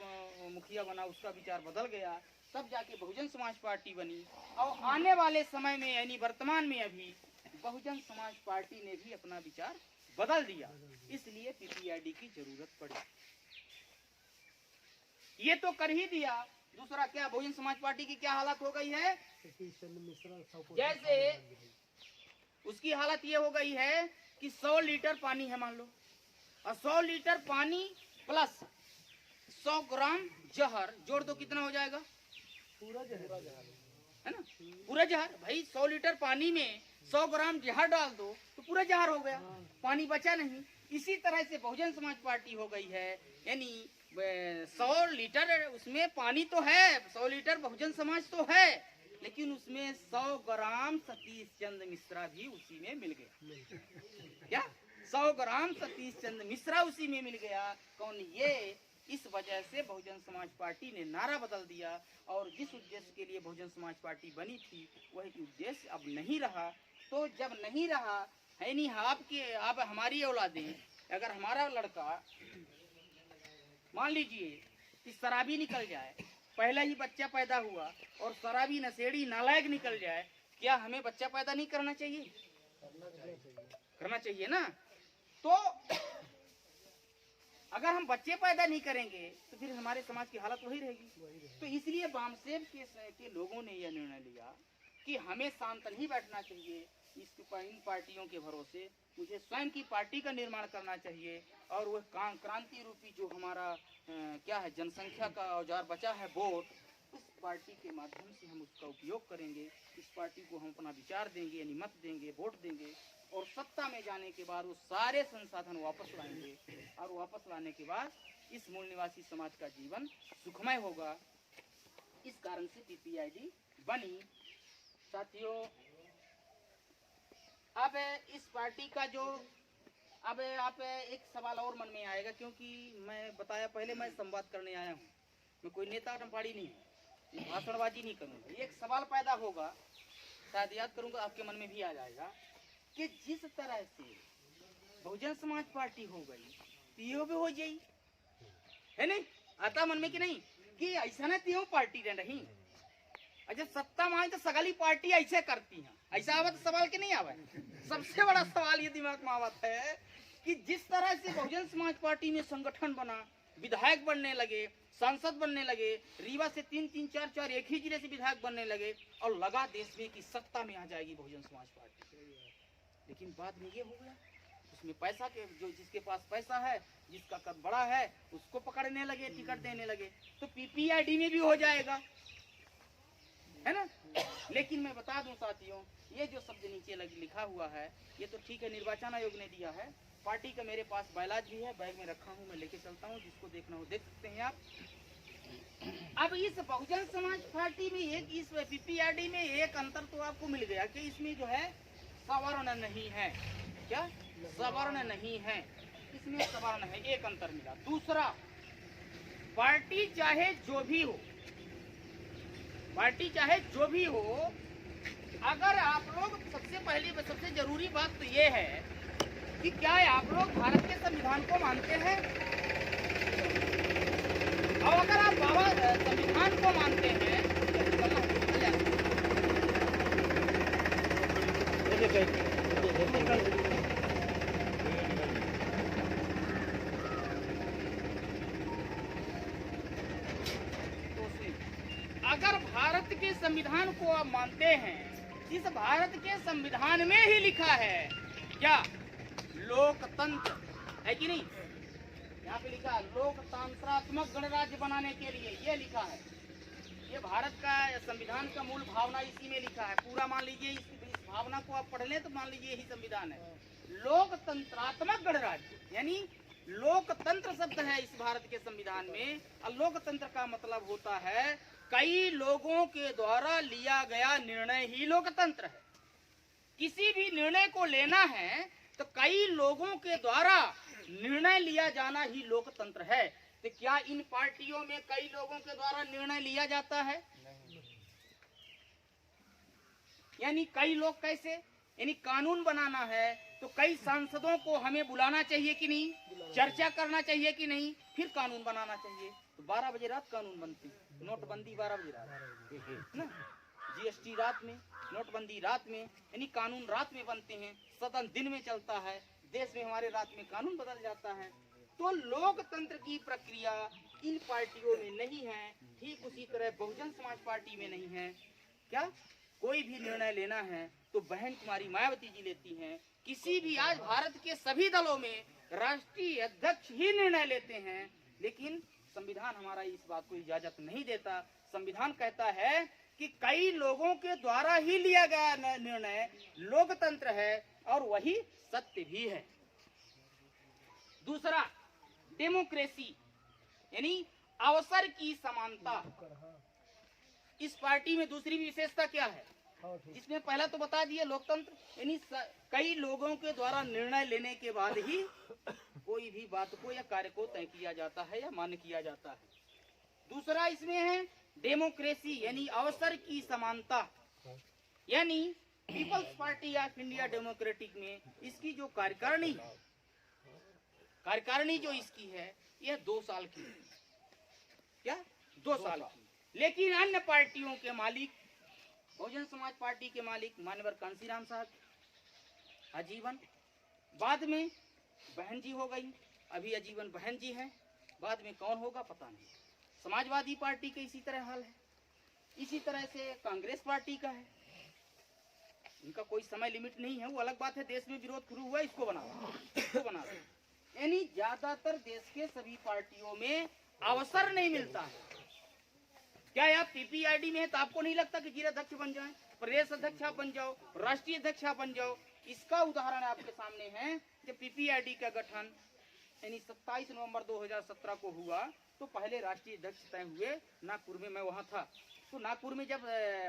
मुखिया बना उसका विचार बदल गया, तब जाके बहुजन समाज पार्टी बनी। और आने वाले समय में यानी वर्तमान में अभी बहुजन समाज पार्टी ने भी अपना विचार बदल दिया, इसलिए पीपीआरडी की जरूरत पड़ी। ये तो कर ही दिया। दूसरा क्या, बहुजन समाज पार्टी की क्या हालत हो गई है? जैसे उसकी हालत ये हो गई है कि 100 लीटर पानी है मान लो, और 100 लीटर पानी प्लस 100 ग्राम जहर जोड़ दो, कितना हो जाएगा? पूरा जहर है ना, पूरा जहर। भाई 100 लीटर पानी में 100 ग्राम जहर डाल दो तो पूरा जहर हो गया, पानी बचा नहीं। इसी तरह से बहुजन समाज पार्टी हो गई है, यानी 100 लीटर उसमें पानी तो है, 100 लीटर बहुजन समाज तो है, लेकिन उसमें 100 ग्राम सतीश चंद्र मिश्रा भी उसी में मिल गया। क्या 100 ग्राम सतीश चंद्र मिश्रा उसी में मिल गया? कौन ये? इस वजह से बहुजन समाज पार्टी ने नारा बदल दिया, और जिस उद्देश्य के लिए बहुजन समाज पार्टी बनी थी वह उद्देश्य अब नहीं रहा। तो जब नहीं रहा है, नहीं आप हमारी औलादें, अगर हमारा लड़का मान लीजिए कि शराबी निकल जाए, पहला ही बच्चा पैदा हुआ और शराबी नशेड़ी नालायक निकल जाए, क्या हमें बच्चा पैदा नहीं करना चाहिए? करना चाहिए ना। तो अगर हम बच्चे पैदा नहीं करेंगे तो फिर हमारे समाज की हालत वही रहेगी। तो इसलिए बामसेब के लोगों ने यह निर्णय लिया कि हमें शांत नहीं बैठना चाहिए इन पार्टियों के भरोसे। मुझे स्वयं की पार्टी का निर्माण करना चाहिए और वह क्रांति रूपी जो हमारा क्या है जनसंख्या का औजार बचा है वोट, उस पार्टी के माध्यम से हम उसका उपयोग करेंगे। इस पार्टी को हम अपना विचार देंगे यानी मत देंगे, वोट देंगे और सत्ता में जाने के बाद वो सारे संसाधन वापस लाएंगे और वापस लाने के बाद इस मूल निवासी समाज का जीवन सुखमय होगा। इस कारण से पीपीआईडी बनी। साथियों, अब इस पार्टी का जो अब आप एक सवाल और मन में आएगा, क्योंकि मैं बताया पहले मैं संवाद करने आया हूँ, मैं कोई नेता टम्पाड़ी नहीं हूँ, भाषणबाजी नहीं करूँगा। एक सवाल पैदा होगा, शायद याद करूँगा आपके मन में भी आ जाएगा कि जिस तरह से बहुजन समाज पार्टी हो गई तीओ भी हो जाई है नहीं, आता मन में कि नहीं कि ऐसा ना तीओ पार्टी रही। अच्छा सत्ता मांगे तो सगली पार्टी ऐसे करती है, ऐसा आवत सवाल के नहीं आवे। सबसे बड़ा सवाल ये दिमाग में आवत है कि जिस तरह से बहुजन समाज पार्टी में संगठन बना, विधायक बनने लगे, सांसद बनने लगे, रीवा से 3-3, 4-4 एक ही जिले से विधायक बनने लगे और लगा देश में कि सत्ता में आ जाएगी बहुजन समाज पार्टी। लेकिन बाद में ये हो गया, उसमें पैसा के जो जिसके पास पैसा है, जिसका कद बड़ा है, उसको पकड़ने लगे, टिकट देने लगे। तो पीपीआईडी में भी हो जाएगा, है ना। लेकिन मैं बता दूं साथियों, ये जो शब्द नीचे लिखा हुआ है ये तो ठीक है, निर्वाचन आयोग ने दिया है। पार्टी का मेरे पास बायलाज भी है, बैग में रखा हूँ, मैं लेके चलता हूँ, जिसको देखना हो देख सकते हैं आप। अब इस बहुजन समाज पार्टी में एक इस पीपीआईडी में एक अंतर तो आपको मिल गया कि इसमें जो है सवर्ण नहीं है। क्या सवर्ण नहीं है, इसमें सवर्ण है, एक अंतर मिला। दूसरा, पार्टी चाहे जो भी हो, पार्टी चाहे जो भी हो, अगर आप लोग सबसे जरूरी बात तो ये है कि क्या आप लोग भारत के संविधान को मानते हैं? और अगर आप बाबा संविधान को मानते हैं अगर भारत के संविधान को आप मानते हैं, जिस भारत के संविधान में ही लिखा है क्या लोकतंत्र है कि नहीं, यहाँ पे लिखा है लोकतंत्रात्मक गणराज्य बनाने के लिए, ये लिखा है। ये भारत का संविधान का मूल भावना इसी में लिखा है। पूरा मान लीजिए, इस भावना को आप पढ़ लें तो मान लीजिए यही संविधान है। लोकतंत्रात्मक गणराज्य यानी लोकतंत्र शब्द है इस भारत के संविधान में। और लोकतंत्र का मतलब होता है कई लोगों के द्वारा लिया गया निर्णय ही लोकतंत्र है। किसी भी निर्णय को लेना है तो कई लोगों के द्वारा निर्णय लिया जाना ही लोकतंत्र है। तो क्या इन पार्टियों में कई लोगों के द्वारा निर्णय लिया जाता है? यानी कई लोग कैसे, यानी कानून बनाना है तो कई सांसदों को हमें बुलाना चाहिए कि नहीं, चर्चा करना चाहिए कि नहीं, फिर कानून बनाना चाहिए। तो 12 बजे रात कानून बनती, नोटबंदी 12 बजे रात ना, जीएसटी रात में, नोटबंदी रात में, यानी कानून रात में बनते हैं, सदन दिन में चलता है। देश में हमारे रात में कानून बदल जाता है। तो लोकतंत्र की प्रक्रिया इन पार्टियों में नहीं है, ठीक उसी तरह बहुजन समाज पार्टी में नहीं है। क्या कोई भी निर्णय लेना है तो बहन कुमारी मायावती जी लेती हैं। किसी भी आज भारत के सभी दलों में राष्ट्रीय अध्यक्ष ही निर्णय लेते हैं, लेकिन संविधान हमारा इस बात को इजाजत नहीं देता। संविधान कहता है कि कई लोगों के द्वारा ही लिया गया निर्णय लोकतंत्र है और वही सत्य भी है। दूसरा, डेमोक्रेसी यानी अवसर की समानता। इस पार्टी में दूसरी विशेषता क्या है? इसमें पहला तो बता दिया लोकतंत्र, यानी कई लोगों के द्वारा निर्णय लेने के बाद ही कोई भी बात को या कार्य को तय किया जाता है या मान्य किया जाता है। दूसरा इसमें है डेमोक्रेसी यानी अवसर की समानता। यानी Peoples Party of India Democratic में इसकी जो कार्यकारिणी जो इसकी है यह 2 साल की है। क्या 2 साल की। लेकिन अन्य पार्टियों के मालिक, बहुजन समाज पार्टी के मालिक मानवर कांसीराम साहब आजीवन, बाद में बहन जी हो गई, अभी आजीवन बहन जी हैं, बाद में कौन होगा पता नहीं। समाजवादी पार्टी का इसी तरह हाल है। इसी तरह से कांग्रेस पार्टी का है। इनका कोई समय लिमिट नहीं है, वो अलग बात है। देश में विरोध शुरू हुआ, इसको बना यानी ज्यादातर देश के सभी पार्टियों में अवसर नहीं मिलता है। क्या आप पीपीआईडी में है तो आपको नहीं लगता कि जिला अध्यक्ष बन जाए, प्रदेश अध्यक्ष आप बन जाओ, राष्ट्रीय अध्यक्ष आप बन जाओ? इसका उदाहरण आपके सामने है कि पीपीआईडी का गठन यानी 27 नवंबर 2017 को हुआ तो पहले राष्ट्रीय अध्यक्ष तय हुए नागपुर में, मैं वहां था। तो नागपुर में जब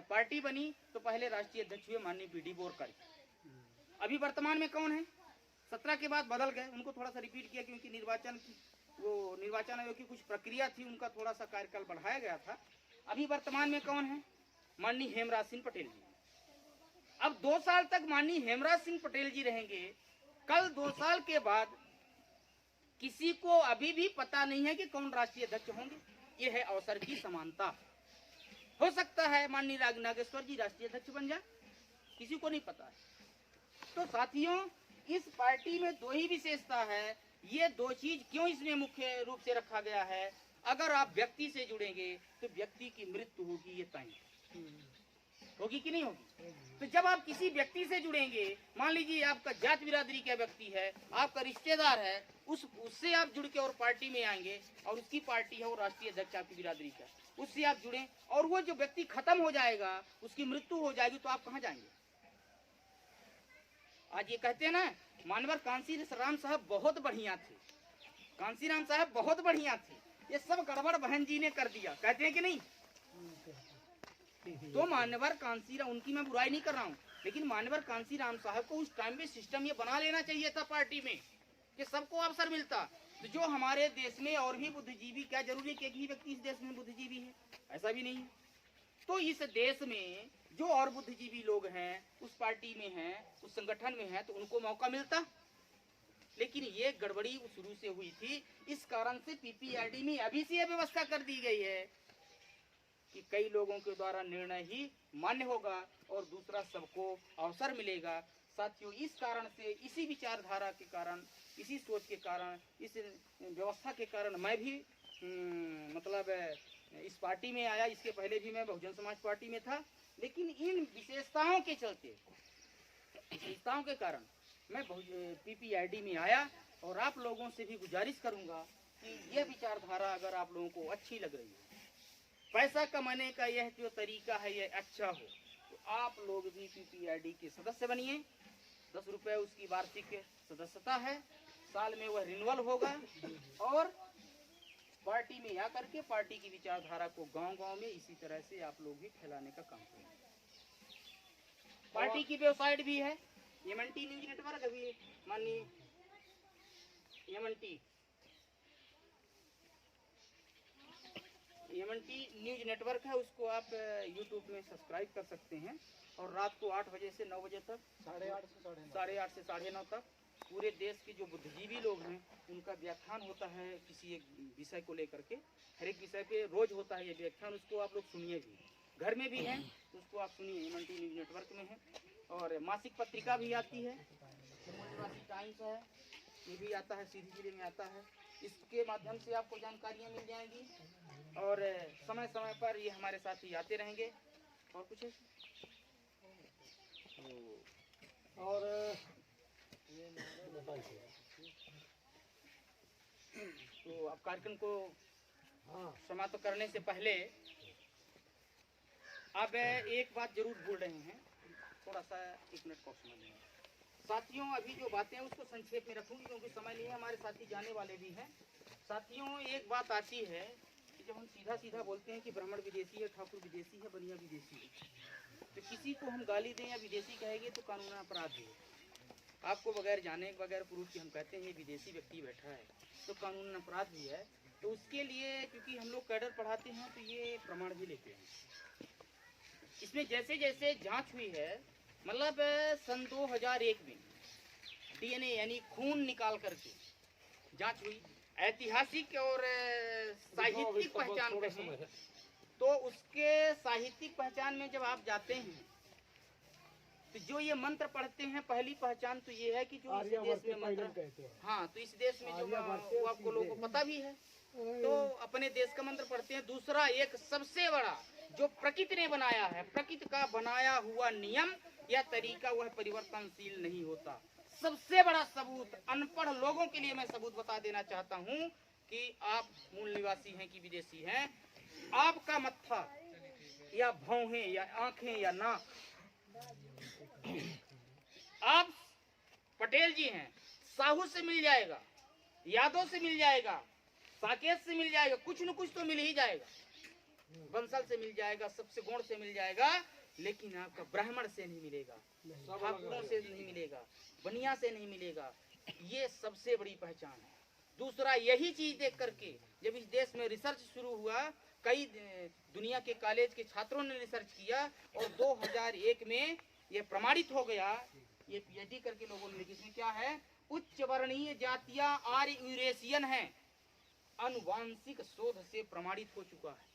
पार्टी बनी तो पहले राष्ट्रीय अध्यक्ष हुए माननीय पीडी बोरकर। अभी वर्तमान में कौन है? 17 के बाद बदल गए, उनको थोड़ा सा रिपीट किया क्योंकि निर्वाचन आयोग की कुछ प्रक्रिया थी, उनका थोड़ा सा कार्यकाल बढ़ाया गया था। अभी वर्तमान में कौन है? माननीय हेमराज सिंह पटेल जी। अब 2 साल तक माननीय हेमराज सिंह पटेल जी रहेंगे। कल 2 साल के बाद किसी को अभी भी पता नहीं है कि कौन राष्ट्रीय अध्यक्ष होंगे। ये है अवसर की समानता। हो सकता है माननीय नागेश्वर जी राष्ट्रीय अध्यक्ष बन जाए, किसी को नहीं पता है। तो साथियों, इस पार्टी में 2 ही विशेषता है। ये 2 चीज क्यों इसमें मुख्य रूप से रखा गया है? अगर आप व्यक्ति से जुड़ेंगे तो व्यक्ति की मृत्यु होगी, ये तय होगी कि नहीं होगी? तो जब आप किसी व्यक्ति से जुड़ेंगे, मान लीजिए आपका जात बिरादरी का व्यक्ति है, आपका रिश्तेदार है, उससे आप जुड़ के और पार्टी में आएंगे और उसकी पार्टी है वो राष्ट्रीय अध्यक्ष आपकी बिरादरी का, उससे आप जुड़े और वो जो व्यक्ति खत्म हो जाएगा, उसकी मृत्यु हो जाएगी, तो आप कहाँ जाएंगे? आज ये कहते हैं ना, मानवर कांसी राम साहब बहुत बढ़िया थे, कांसी राम साहब बहुत बढ़िया थे, ये सब गड़बड़ बहन जी ने कर दिया, कहते हैं कि नहीं? तो मानवर कांसीराम, उनकी मैं बुराई नहीं कर रहा हूँ, लेकिन मानवर कांसीराम साहब को उस टाइम में सिस्टम ये बना लेना चाहिए था पार्टी में कि सबको अवसर मिलता। तो जो हमारे देश में और भी बुद्धिजीवी, क्या जरूरी है कि एक ही व्यक्ति इस देश में बुद्धिजीवी है? ऐसा भी नहीं है। तो इस देश में जो और बुद्धिजीवी लोग हैं, उस पार्टी में हैं, उस संगठन में हैं, तो उनको मौका मिलता। लेकिन ये गड़बड़ी शुरू से हुई थी, इस कारण से पीपीआईडी में अभी से यह व्यवस्था कर दी गई है कि कई लोगों के द्वारा निर्णय ही मान्य होगा और दूसरा सबको अवसर मिलेगा। साथियों, इस कारण से, इसी विचारधारा के कारण, इसी सोच के कारण, इस व्यवस्था के कारण मैं भी मतलब इस पार्टी में आया। इसके पहले भी मैं बहुजन समाज पार्टी में था, लेकिन इन विशेषताओं के चलते, विशेषताओं के कारण मैं पीपीआईडी में आया। और आप लोगों से भी गुजारिश करूंगा कि यह विचारधारा अगर आप लोगों को अच्छी लग रही है, पैसा कमाने का यह जो तरीका है ये अच्छा हो, तो आप लोग भी पीपीआईडी के सदस्य बनिए। 10 रुपये उसकी वार्षिक सदस्यता है, साल में वह रिन्यूअल होगा और पार्टी में आकर के पार्टी की विचारधारा को गांव-गांव में इसी तरह से आप लोग भी फैलाने का काम करें। पार्टी की वेबसाइट भी है, एमएनटी न्यूज नेटवर्क, अभी माननीय एमएनटी न्यूज नेटवर्क है, उसको आप यूट्यूब में सब्सक्राइब कर सकते हैं। और रात को 8 बजे से 9 बजे तक, 8:30 से 9:30 तक पूरे देश के जो बुद्धिजीवी लोग हैं उनका व्याख्यान होता है किसी एक विषय को लेकर के। हर एक विषय पे रोज होता है ये व्याख्यान, उसको आप लोग सुनिए भी, घर में भी हैं तो उसको आप सुनिए। एमएनटी न्यूज नेटवर्क में है। और मासिक पत्रिका भी आती है, मासिक टाइम्स है, ये भी आता है, सीधी जिले में आता है। इसके माध्यम से आपको जानकारियाँ मिल जाएंगी और समय समय पर ये हमारे साथ ही आते रहेंगे। और कुछ है? और तो अब कार्यक्रम को समाप्त करने से पहले अब एक बात जरूर भूल रहे हैं, थोड़ा सा 1 मिनट को समझ लें। साथियों, अभी जो बातें हैं उसको संक्षेप में रखूंगी क्योंकि समय नहीं है, हमारे साथी जाने वाले भी हैं। साथियों, एक बात आती है कि जब हम सीधा सीधा बोलते हैं कि ब्राह्मण विदेशी है, ठाकुर विदेशी है, बनिया विदेशी है, तो किसी को हम गाली दें या विदेशी कहेंगे तो कानून अपराध है। आपको बगैर जाने, बगैर प्रूफ के हम कहते हैं ये विदेशी व्यक्ति बैठा है, तो कानून अपराध भी है। तो उसके लिए क्योंकि हम लोग कैडर पढ़ाते हैं तो ये प्रमाण भी लेते हैं। इसमें जैसे जैसे जांच हुई है, मतलब सन 2001 में डीएनए यानी खून निकाल करके जांच हुई, ऐतिहासिक और साहित्यिक पहचान कहें तो उसके साहित्यिक पहचान में जब आप जाते हैं तो जो ये मंत्र पढ़ते हैं, पहली पहचान तो ये है कि जो इस देश में मंत्र, हाँ, तो इस देश में जो वो आपको लोगों को पता भी है, तो अपने देश का मंत्र पढ़ते हैं। दूसरा, एक सबसे बड़ा जो प्रकृति ने बनाया है, प्रकृति का बनाया हुआ नियम या तरीका वह परिवर्तनशील नहीं होता। सबसे बड़ा सबूत अनपढ़ लोगों के लिए मैं सबूत बता देना चाहता हूँ कि आप मूल निवासी हैं कि विदेशी हैं, आपका मत्था या भौहें या आंखें या नाक, आप पटेल जी हैं, साहू से मिल जाएगा, यादव से मिल जाएगा, साकेत से मिल जाएगा, कुछ न कुछ तो मिल ही जाएगा, बंसल से मिल जाएगा, सबसे गुण से मिल जाएगा, लेकिन आपका ब्राह्मण से नहीं मिलेगा, ठाकुरों से नहीं मिलेगा, बनिया से नहीं मिलेगा। ये सबसे बड़ी पहचान है। दूसरा, यही चीज देख करके जब इस देश में रिसर्च शुरू हुआ, कई दुनिया के कॉलेज के छात्रों ने रिसर्च किया और 2001 में ये प्रमाणित हो गया। ये पीएचडी करके लोगों ने, इसमें क्या है, उच्च वर्णीय जातियां आर्य यूरेशियन हैं, अनुवांशिक शोध से प्रमाणित हो चुका है।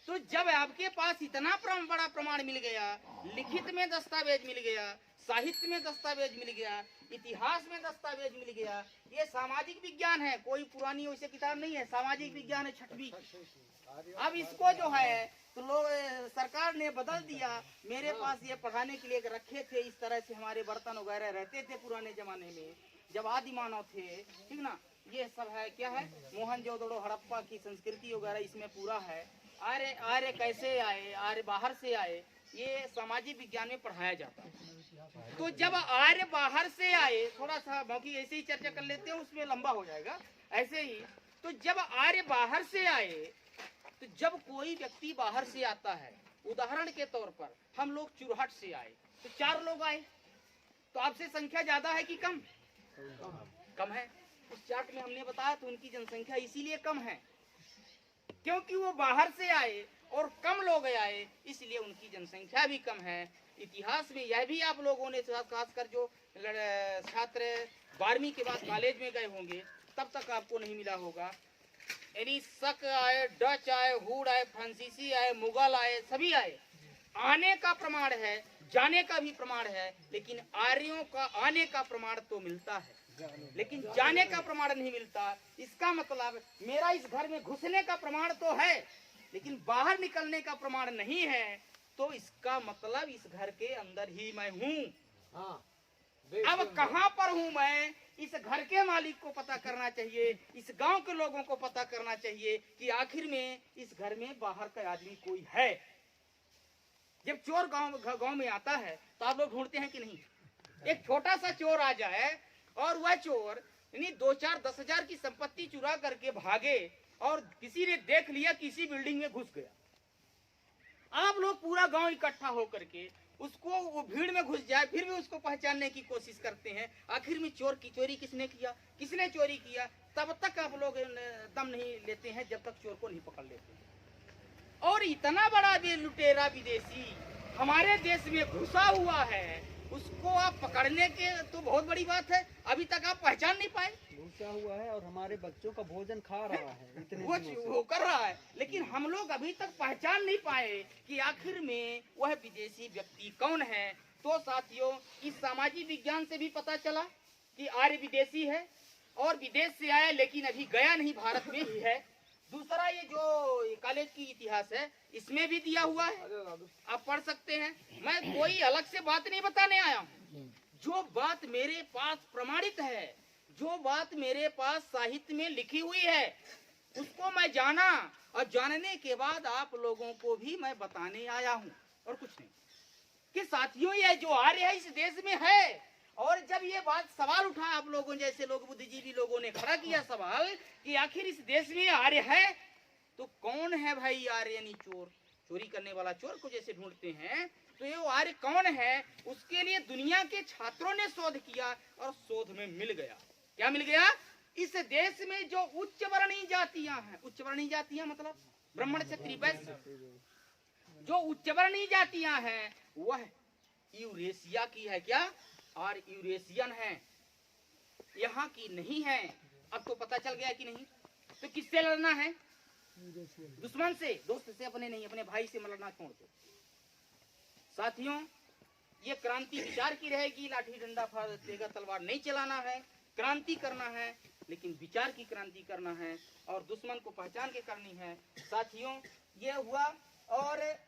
तो जब आपके पास इतना बड़ा प्रमाण मिल गया, लिखित में दस्तावेज मिल गया, साहित्य में दस्तावेज मिल गया, इतिहास में दस्तावेज मिल गया, ये सामाजिक विज्ञान है, कोई पुरानी वैसे किताब नहीं है, सामाजिक विज्ञान है, 6वीं। अब इसको जो है तो लोग, सरकार ने बदल दिया। मेरे पास ये पढ़ाने के लिए रखे थे, इस तरह से हमारे बर्तन वगैरह रहते थे पुराने जमाने में, जब आदि मानव थे, ठीक ना। ये सब है, क्या है, मोहनजोदड़ो हड़प्पा की संस्कृति वगैरह इसमें पूरा है। आर्य आर्य कैसे आए, आर्य बाहर से आए, ये सामाजिक विज्ञान में पढ़ाया जाता है। तो जब आर्य बाहर से आए, थोड़ा सा बाकी ऐसे ही चर्चा कर लेते हैं, उसमें लंबा हो जाएगा ऐसे ही। तो जब आर्य बाहर से आए, तो जब कोई व्यक्ति बाहर से आता है, उदाहरण के तौर पर हम लोग चुरहट से आए, तो 4 लोग आए, तो आपसे संख्या ज्यादा है कि कम? कम है। उस चार्ट में हमने बताया तो उनकी जनसंख्या इसीलिए कम है क्योंकि वो बाहर से आए और कम लोग आए, इसलिए उनकी जनसंख्या भी कम है। इतिहास में यह भी आप लोगों ने, खासकर जो छात्र 12वीं के बाद कॉलेज में गए होंगे, तब तक आपको नहीं मिला होगा। यानी शक आए, डच आए, हुड आए, फ्रांसीसी आए, मुगल आए, सभी आए। आने का प्रमाण है, जाने का भी प्रमाण है, लेकिन आर्यों का आने का प्रमाण तो मिलता है, लेकिन जाने का प्रमाण नहीं मिलता। इसका मतलब मेरा इस घर में घुसने का प्रमाण तो है, लेकिन बाहर निकलने का प्रमाण नहीं है, तो इसका मतलब इस घर के अंदर ही मैं हूँ। अब कहाँ पर हूँ मैं, इस घर के मालिक को पता करना चाहिए, इस गांव के लोगों को पता करना चाहिए कि आखिर में इस घर में बाहर का आदमी कोई है। जब चोर गांव में आता है तो आप लोग ढूंढते हैं कि नहीं? एक छोटा सा चोर आ जाए और वह चोर यानी 2-4-10 हजार की संपत्ति चुरा करके भागे और किसी ने देख लिया, किसी बिल्डिंग में घुस गया, आप लोग पूरा गांव इकट्ठा होकर के उसको, वो भीड़ में घुस जाए, फिर भी उसको पहचानने की कोशिश करते हैं। आखिर में चोर की चोरी किसने किया, किसने चोरी किया, तब तक आप लोग दम नहीं लेते हैं जब तक चोर को नहीं पकड़ लेते। और इतना बड़ा लुटेरा विदेशी हमारे देश में घुसा हुआ है, उसको आप पकड़ने के तो बहुत बड़ी बात है, अभी तक आप पहचान नहीं पाए। घुसा हुआ है और हमारे बच्चों का भोजन खा रहा है, इतने वो कर रहा है, लेकिन हम लोग अभी तक पहचान नहीं पाए कि आखिर में वह विदेशी व्यक्ति कौन है। तो साथियों, इस सामाजिक विज्ञान से भी पता चला कि आर्य विदेशी है और विदेश से आया, लेकिन अभी गया नहीं, भारत में ही है। दूसरा, ये जो कॉलेज की इतिहास है इसमें भी दिया हुआ है, आप पढ़ सकते हैं। मैं कोई अलग से बात नहीं बताने आया हूँ, जो बात मेरे पास प्रमाणित है, जो बात मेरे पास साहित्य में लिखी हुई है, उसको मैं जाना और जानने के बाद आप लोगों को भी मैं बताने आया हूँ, और कुछ नहीं। कि साथियों, ये जो आर्य है इस देश में है। और जब ये बात सवाल उठा, आप लोगों जैसे लोग, बुद्धिजीवी लोगों ने खड़ा किया सवाल कि आखिर इस देश में आर्य है, तो कौन है भाई आर्य? यानी चोर, चोरी करने वाला चोर को जैसे ढूंढते हैं, तो ये आर्य कौन है? उसके लिए दुनिया के छात्रों ने शोध किया और शोध में मिल गया। क्या मिल गया? इस देश में जो उच्च वर्णीय जातियां हैं, उच्च वर्णीय जातियां मतलब ब्राह्मण, क्षत्रिय, वैश्य, जो उच्च वर्णीय जातियां हैं वह यूरेशिया की है। क्या? और यूरेशियन है, यहाँ की नहीं है। अब तो पता चल गया कि नहीं? तो किससे लड़ना है? दुश्मन से, दोस्त से, अपने नहीं, अपने भाई से लड़ना छोड़ दो। साथियों, ये क्रांति विचार की रहेगी, लाठी डंडा फाड़ तलवार नहीं चलाना है, क्रांति करना है, लेकिन विचार की क्रांति करना है और दुश्मन को पहचान के करनी है। साथियों, ये हुआ। और